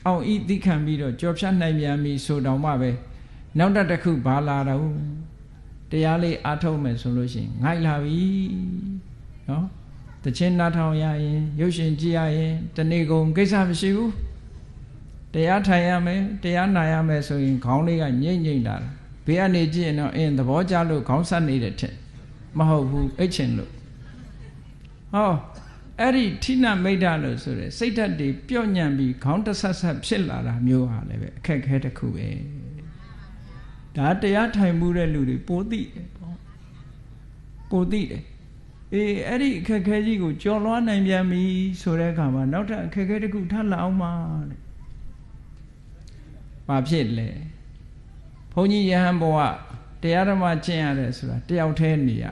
အောင်ဤသိခံပြီးတော့ကြော်ဖြတ်နိုင်ပြန်ပြီဆိုတော့မှပဲနောက်တစ်ခုဘာလာတော့တရားလေးအားထုတ်မယ်ဆိုလို့ရှိရင်ငိုက်လာပြီနော်တခြင်းနားထောင်ရရင်ရုပ်ရှင်ကြည့်ရရင်တနေ့ကုန်ကိစ္စမရှိဘူးတရားထိုင်ရမယ်တရားနာရမယ်ဆိုရင်ခေါင်းလေးကငိမ့်ငိမ့်လာဘေးကနေကြည့်ရင်တော့သဘောကျလို့ခေါင်းဆက်နေတဲ့ထက်မဟုတ်ဘူးအိတ်ချင်လို့ဟောအဲ့ဒီဌိနမိတ်္တလို့ဆိုရယ်စိတ်ဓာတ်တွေပြော့ညံ့ပြီးခေါင်းတဆတ်ဆတ်ဖြစ်လာတာမျိုးဟာလည်းပဲအခက်ခဲတစ်ခုပဲဒါတရားထိုင်မှုတဲ့လူတွေပိုသိတယ်ပေါ့ပိုသိတယ်အဲ့ဒီအခက်ခဲကြီးကိုကျော်လွှားနိုင်ပြန်ပြီဆိုတဲ့အခါမှာနောက်ထပ်အခက်ခဲတစ်ခုထပ်လာအောင်ပါတဲ့ဘာဖြစ်လဲဘုန်းကြီးယဟန်ဘဝတရားဓမ္မကျင့်ရတယ်ဆိုတာတယောက်တည်းနေရ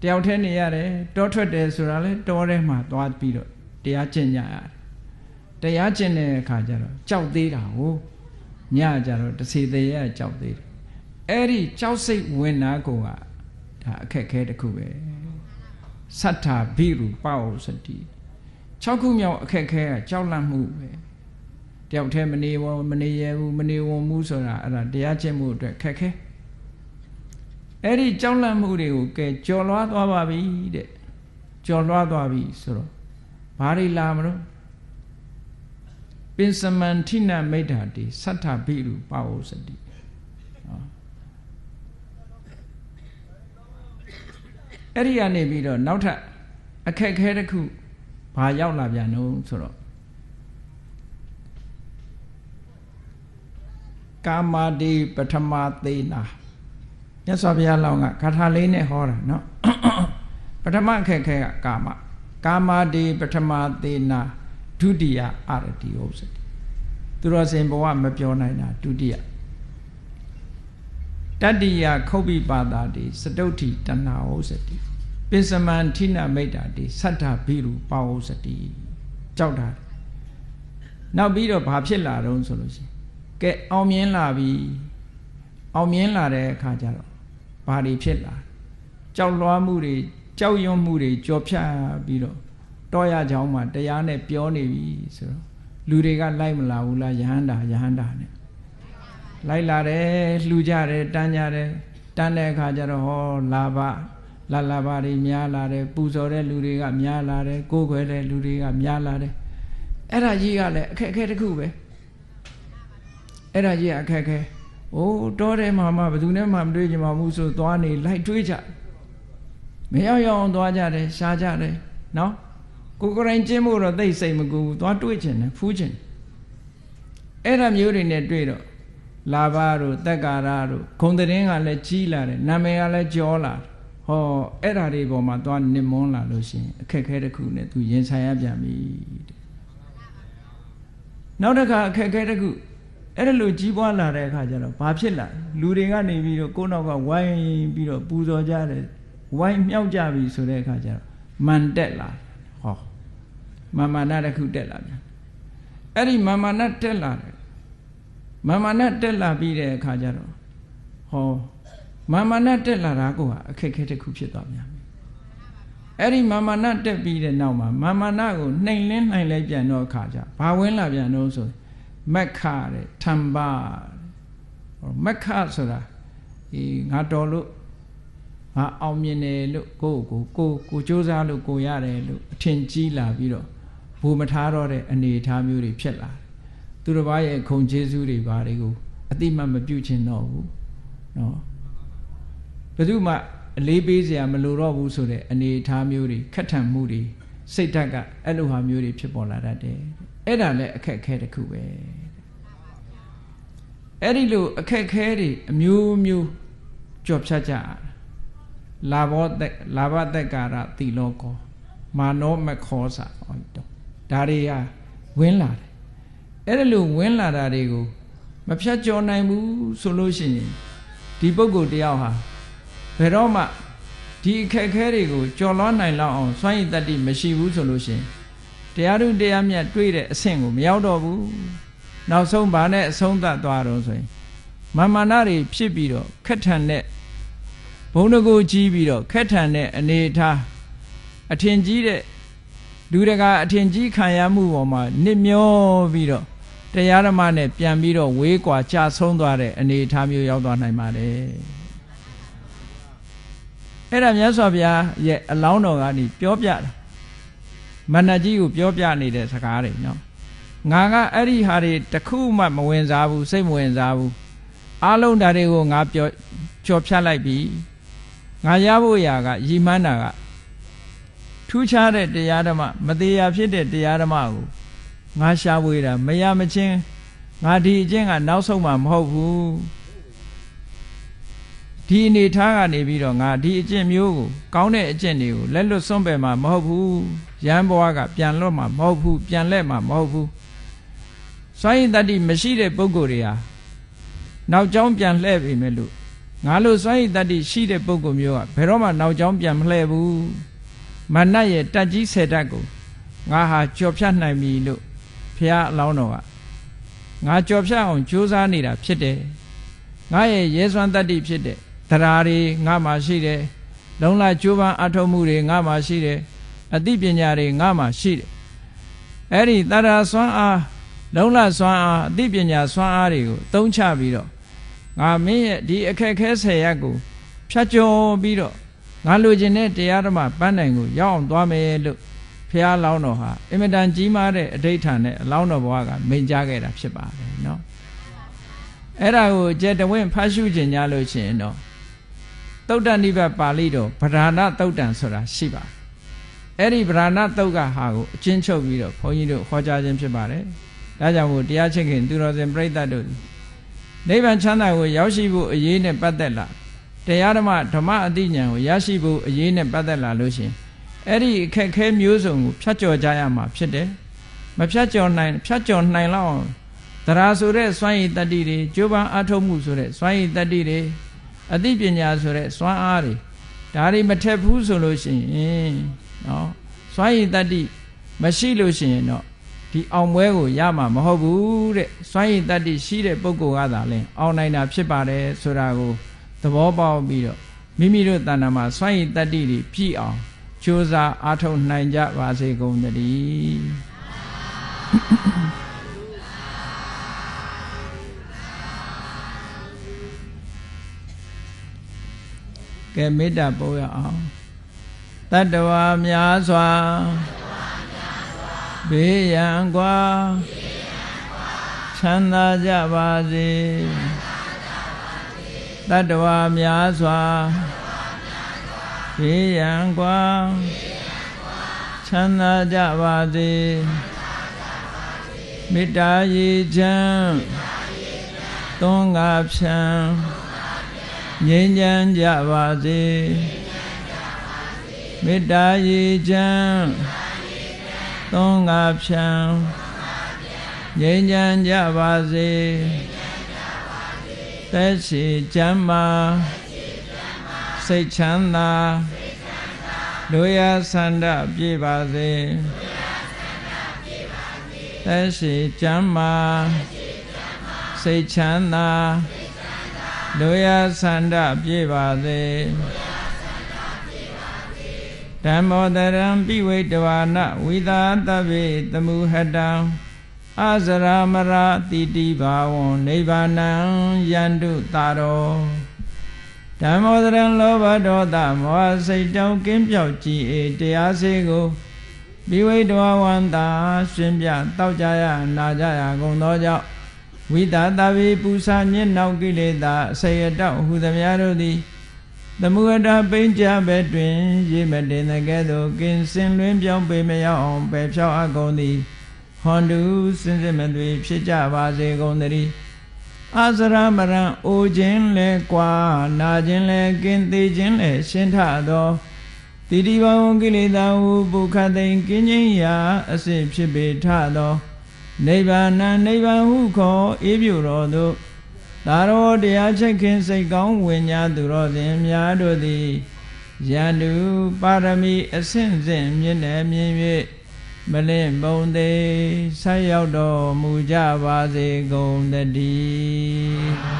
တယောက်တည်းနေရတယ်တောထွက်တယ်ဆိုတာလဲတောထဲမှာသွားပြီးတော့တရားကျင့်ကြရတယ်တရားကျင့်တဲ့အခါကျတော့ကြောက်သေးတာကိုညကျတော့တစေတရေကြောက်သေးတယ်အဲ့ဒီကြောက်စိတ်ဝင်နာကိုကဒါအခက်ခဲတစ်ခုပဲသတ္ထာဘိရုပဝစတိ6ခုမြောက်အခက်ခဲကကြောက်လန့်မှုပဲတယောက်တည်းမနေရဘူးမနေဝန်မှုဆိုတာအဲ့ဒါတရားကျင့်မှုအတွက်ခက်ခဲအဲ့ဒီကြောက်လန့်မှုတွေကိုကဲကျော်လွှားသွားပါပြီတဲ့ကျော်လွှားသွားပြီဆိုတော့ဘာတွေလာမလို့ပင်စမန္ထိနမိဋ္ဌာတိသတ္ထဘိရုပဝစတိအဲ့ဒီကနေပြီးတော့နောက်ထပ်အခက်ခဲတစ်ခုဘာရောက်လာပြန်လို့ဆိုတော့ကာမတိပထမသေနာမြတ်စွာဘုရားလောင်းကဂါထာလေးနဲ့ဟောတာနော်ပထမအခက်ခဲကကာမတိပထမသေနာဒုတိယအရတိဥစ္စတိသူတော်စင်ဘဝမပြောနိုင်တာဒုတိယတတိယခုတ်ပိပါတာတိစတုဋ္ဌိတဏှာဥစ္စတိပိစမန္ထိနမိဋ္ဌာတိသတ္ထဘိရုပဝစတိကြောက်တာနောက်ပြီးတော့ဘာဖြစ်လာတော့ဆိုလို့ရှိရင်ကဲအောင်မြင်လာပြီအောင်မြင်လာတဲ့အခါကျတော့ဘာတွေဖြစ်လာကြောက်လွှားမှုတွေကြောက်ရွံ့မှုတွေကြော်ဖြတ်ပြီးတော့တောရချောင်းမှာတရားနဲ့ပြောနေပြီဆိုတော့လူတွေကလိုက်မလာဘူးလားယဟန္တာနဲ့လိုက်လာတယ်လှူကြတယ်တန်းကြတယ်တန်းတဲ့အခါကျတော့ဟောလာဘတွေများလာတယ်ပူဇော်တဲ့လူတွေကများလာတယ်ကိုးကွယ်တဲ့လူတွေကများလာတယ်အဲ့ဒါကြီးကလည်းအခက်အခဲတစ်ခုပဲအဲ့ဒါကြီးကအခက်အခဲတောထဲမှာမှဘယ်သူနဲ့မှမတွေ့ကြမှာဘူးဆိုသွားနေလိုက်တွေးကြမရောက်အောင်သွားကြတယ်ရှားကြတယ်နော်ကိုယ်ကိုယ်တိုင်ကျင့်ဖို့တော့သိစိတ်မကူဘူးသွားတွေးချင်တယ်ဖူးချင်အဲ့ဒါမျိုးတွေနဲ့တွေ့တော့ လာဘတို့တက်ကာရတို့ဂုံတရင်ကလည်းကြီးလာတယ်နာမည်ကလည်းကျော်လာဟောအဲ့ဓာတွေပေါ်မှာသွားနစ်မွန်းလာလို့ရှိရင်အခက်ခဲတစ်ခုနဲ့သူရင်ဆိုင်ရပြန်ပြီတဲ့နောက်တစ်ခါအခက်ခဲတစ်ခုအဲ့ဒါလိုကြီးပွားလာတဲ့အခါကျတော့ဘာဖြစ်လာလူတွေကနေပြီးတော့ကိုယ်နောက်ကဝိုင်းပြီးတော့ပူဇော်ကြတယ်ဝိုင်းမြောက်ကြပြီဆိုတဲ့အခါကျတော့မန်တက်လာဟောမာနတစ်ခုတက်လာပြန်အဲ့ဒီမာနတက်လာတယ်မာနတက်လာပြီးတဲ့အခါကျတော့ဟောမာနတက်လာတာကိုအခက်ခဲတစ်ခုဖြစ်သွားပြန်ပြီအဲ့ဒီမာနတက်ပြီးတဲ့နောက်မှာမာနကိုနှိမ်လင်းနိုင်လိုက်ပြန်တော့အခါကျဘာဝင်လာပြန်တော့ဆိုမက္ခတဲ့ထံပါမက္ခဆိုတာငါတော်လို့ငါအောင်မြင်တယ်လို့ကိုစူးစမ်းလို့ကိုရတယ်လို့အထင်ကြီးလာပြီးတော့ဘူမထားတော့တဲ့အနေအထားမျိုးတွေဖြစ်လာသူတစ်ပါးရဲ့ခုံကျေးဇူးတွေဘာတွေကိုအတိမတ်မပြုတ်ချင်တော့ဘူးနော်ဘယ်သူမှအလေးပေးစရာမလိုတော့ဘူးဆိုတဲ့အနေအထားမျိုးတွေခက်ထန်မှုတွေစိတ်ဓာတ်ကအဲ့လိုဟာမျိုးတွေဖြစ်ပေါ်လာတတ်တယ်အဲ့ဒါလည်းအခက်အခဲတစ်ခုပဲအဲ့ဒီလိုအခက်အခဲတွေအမျိုးမျိုးကြော်ဖြတ်ကြလာဘသက်ကာရတိလောကောမာနောမခောစာဟောတော့ဒါတွေဟာဝင်လာတယ်အဲ့ဒါလိုဝင်လာတာတွေကိုမဖြတ်ကျော်နိုင်ဘူးဆိုလို့ရှိရင်ဒီပုဂ္ဂိုလ်တယောက်ဟာဘယ်တော့မှဒီအခက်အခဲတွေကိုကျော်လွှားနိုင်လောက်အောင်စွမ်းရည်တတ္တိမရှိဘူးဆိုလို့ရှိရင်တရားထုတရားမြတ်တွေ့တဲ့အဆင့်ကိုမရောက်တော့ဘူးနောက်ဆုံးဗာနဲ့အဆုံးသတ်သွားတော့ဆိုရင်မာနတွေဖြစ်ပြီးတော့ခက်ထန်တဲ့ဘုံတကူကြီးပြီးတော့ခက်ထန်တဲ့အနေထားအထင်ကြီးတဲ့လူတကာအထင်ကြီးခံရမှုပေါ်မှာနစ်မျောပြီးတော့တရားဓမ္မနဲ့ပြန်ပြီးတော့ဝေးကွာကြဆုံးသွားတဲ့အနေအထားမျိုးရောက်သွားနိုင်ပါတယ်အဲ့ဒါမြတ်စွာဘုရားရဲ့အလောင်းတော်ကနေပြောပြတာမဏ္ဍကြီးကိုပြောပြနေတဲ့စကားတွေနော်ငါကအဲ့ဒီဟာတွေတခုမှမဝင်စားဘူးစိတ်မဝင်စားဘူးအားလုံးဓာတ်တွေကိုငါပြောကြော်ဖြတ်လိုက်ပြီငါရဖို့ရာကရည်မှန်းတာကထူးခြားတဲ့တရားဓမ္မမတရားဖြစ်တဲ့တရားဓမ္မကိုငါရှာဖွေတာမရမချင်းငါဒီအကျင့်ကနောက်ဆုံးမှမဟုတ်ဘူးဒီအနေထားကနေပြီးတော့ငါဒီအကျင့်မျိုးကိုကောင်းတဲ့အကျင့်တွေကိုလက်လွတ်စွန့်ပယ်မှာမဟုတ်ဘူးရဟန်းဘဝကပြန်လွတ်မှာမဟုတ်ဘူးပြန်လဲမှာမဟုတ်ဘူးစွမ်းရည်တတ္တိမရှိတဲ့ပုဂ္ဂိုလ်တွေဟာနောက်ကျောင်းပြန်လှည့်ပြီမဲ့လို့ငါလိုစွမ်းရည်တတ္တိရှိတဲ့ပုဂ္ဂိုလ်မျိုးကဘယ်တော့မှနောက်ကျောင်းပြန်မလှည့်ဘူးမာနရဲ့တက်ကြီးဆယ်တတ်ကိုငါဟာကြော်ဖြတ်နိုင်ပြီလို့ဘုရားအလောင်းတော်ကငါကြော်ဖြတ်အောင်ကြိုးစားနေတာဖြစ်တယ်ငါရဲ့ရဲစွမ်းတတ္တိဖြစ်တဲ့တရားတွေငါမှာရှိတယ်လုံလကြိုးပမ်းအထောက်မှုတွေငါမှာရှိတယ်အသိပညာတွေငါမှာရှိတယ်အဲ့ဒီတရားစွမ်းအားလုံလစွမ်းအားအသိပညာစွမ်းအားတွေကိုသုံးချပြီးတော့ငါမင်းရဲ့ဒီအခက်ခဲဆယ်ရပ်ကိုဖြတ်ကျော်ပြီးတော့ငါလိုချင်တဲ့တရားဓမ္မပန်းတိုင်ကိုရောက်အောင်သွားမယ်လို့ဘုရားလောင်းတော်ဟာအင်မတန်ကြီးမားတဲ့အဋိဋ္ဌာန်နဲ့အလောင်းတော်ဘဝကမိန့်ကြားခဲ့တာဖြစ်ပါတယ်နော်အဲ့ဒါကိုကြက်တဝင့်ဖတ်ရှုခြင်းကြလို့ရှိရင်တော့သုတ်တနိဗ္ဗာန်ပါဠိတော်ဗราဏသုတ်တံဆိုတာရှိပါတယ်အဲ့ဒီဗราဏသုတ်ကဟာကိုအချင်းချုပ်ပြီးတော့ဘုန်းကြီးတို့ဟောကြားခြင်းဖြစ်ပါတယ်ဒါကြောင့်မို့တရားချစ်ခင်သူတော်စင်ပြိဿတ်တို့နိဗ္ဗာန်ချမ်းသာကိုရောက်ရှိဖို့အရေးနဲ့ပတ်သက်လာတရားဓမ္မအသိဉာဏ်ကိုရရှိဖို့အရေးနဲ့ပတ်သက်လာလို့ရှိရင်အဲ့ဒီအခက်ခဲမျိုးစုံကိုဖြတ်ကျော်ကြရမှာဖြစ်တယ်မဖြတ်ကျော်နိုင်လောက်တရားဆိုတဲ့စွမ်းရည်တတ္တိတွေကြိုးပမ်းအားထုတ်မှုဆိုတဲ့စွမ်းရည်တတ္တိတွေအသိပညာဆိုတဲ့စွမ်းအားတွေဒါတွေမထက်ဘူးဆိုလို့ရှိရင်နော်စွမ်းရည်တတ္တိမရှိလို့ရှိရင်တော့ဒီအောင်ပွဲကိုရမှာမဟုတ်ဘူးတဲ့စွမ်းရည်တတ္တိရှိတဲ့ပုဂ္ဂိုလ်ကသာလျှင်အောင်နိုင်တာဖြစ်ပါတယ်ဆိုတာကိုသဘောပေါက်ပြီးတော့မိမိတို့တဏ္ဍာမှာစွမ်းရည်တတ္တိတွေပြည့်အောင်ကြိုးစားအားထုတ်နိုင်ကြပါစေကုန်သတည်းကဲမေတ္တာပို့ရအောင်တတ္တဝါများစွာဘေးရန်ကွာချမ်းသာကြပါစေတတ္တဝါများစွာဘေးရန်ကွာချမ်းသာကြပါစေမေတ္တာရေချမ်း သွန်ငါဖြံငြိမ်းချမ်းကြပါစေမေတ္တာရည်ချမ်းသွန်ငါဖြံငြိမ်းချမ်းကြပါစေသက်ရှိချမ်းသာစိတ်ချမ်းသာတို့ရဆန္ဒပြည့်ပါစေသက်ရှိချမ်းသာစိတ်ချမ်းသာတို့ရဆန္ဒပြည့်ပါစေဓမ္မောတရံပိဝိတဝါနဝိသာတဗ္ဗေတမုဟတံအဇရမရတိတိဘာဝံနိဗ္ဗာနံယန္တုတာရောဓမ္မောတရံလောဘဒေါသမောဟစိတ်တောင်းကင်းပြောက်ကြည်တရားစေကိုပိဝိတဝါဝန္တာရှင်ပြတောက်ကြရနာကြရကုန်သောကြောင့်ဝိသာတဗ္ဗေပူဇာမျက်နှောက်ကိလေသာအစရတောက်ဟုသမျှတို့သည်သမုဟတပိဉ္ကြဘက်တွင်ရေမတင်တဲ့ကဲ့သို့ကင်းစင်လွင်ပြောင်းပေမရောက်အောင်ပယ်ဖြောက်အပ်ကုန်သည်ဟွန်တုစင်စစ်မသွေဖြစ်ကြပါစေကုန်သတည်းအစရမရံအိုခြင်းလဲကွာနာခြင်းလဲကင်းသေးခြင်းလဲရှင်းထသောတိတိဘဝကိလေသာဟုပုခသိင်ကင်းခြင်းရာအစစ်ဖြစ်ပေထသောနိဗ္ဗာန်နိဗ္ဗာန်ဟုခေါ်အေးပြုတော်သို့သာရောတရားချက်ခင်စိတ်ကောင်းဝိညာသူတော်စင်များတို့သည်ယန္တုပါရမီအဆင့်ဆင့်မြင့်နယ်မြင့်၍မလင့်ပုံသေးဆက်ရောက်တော်မူကြပါစေကုန်သတည်း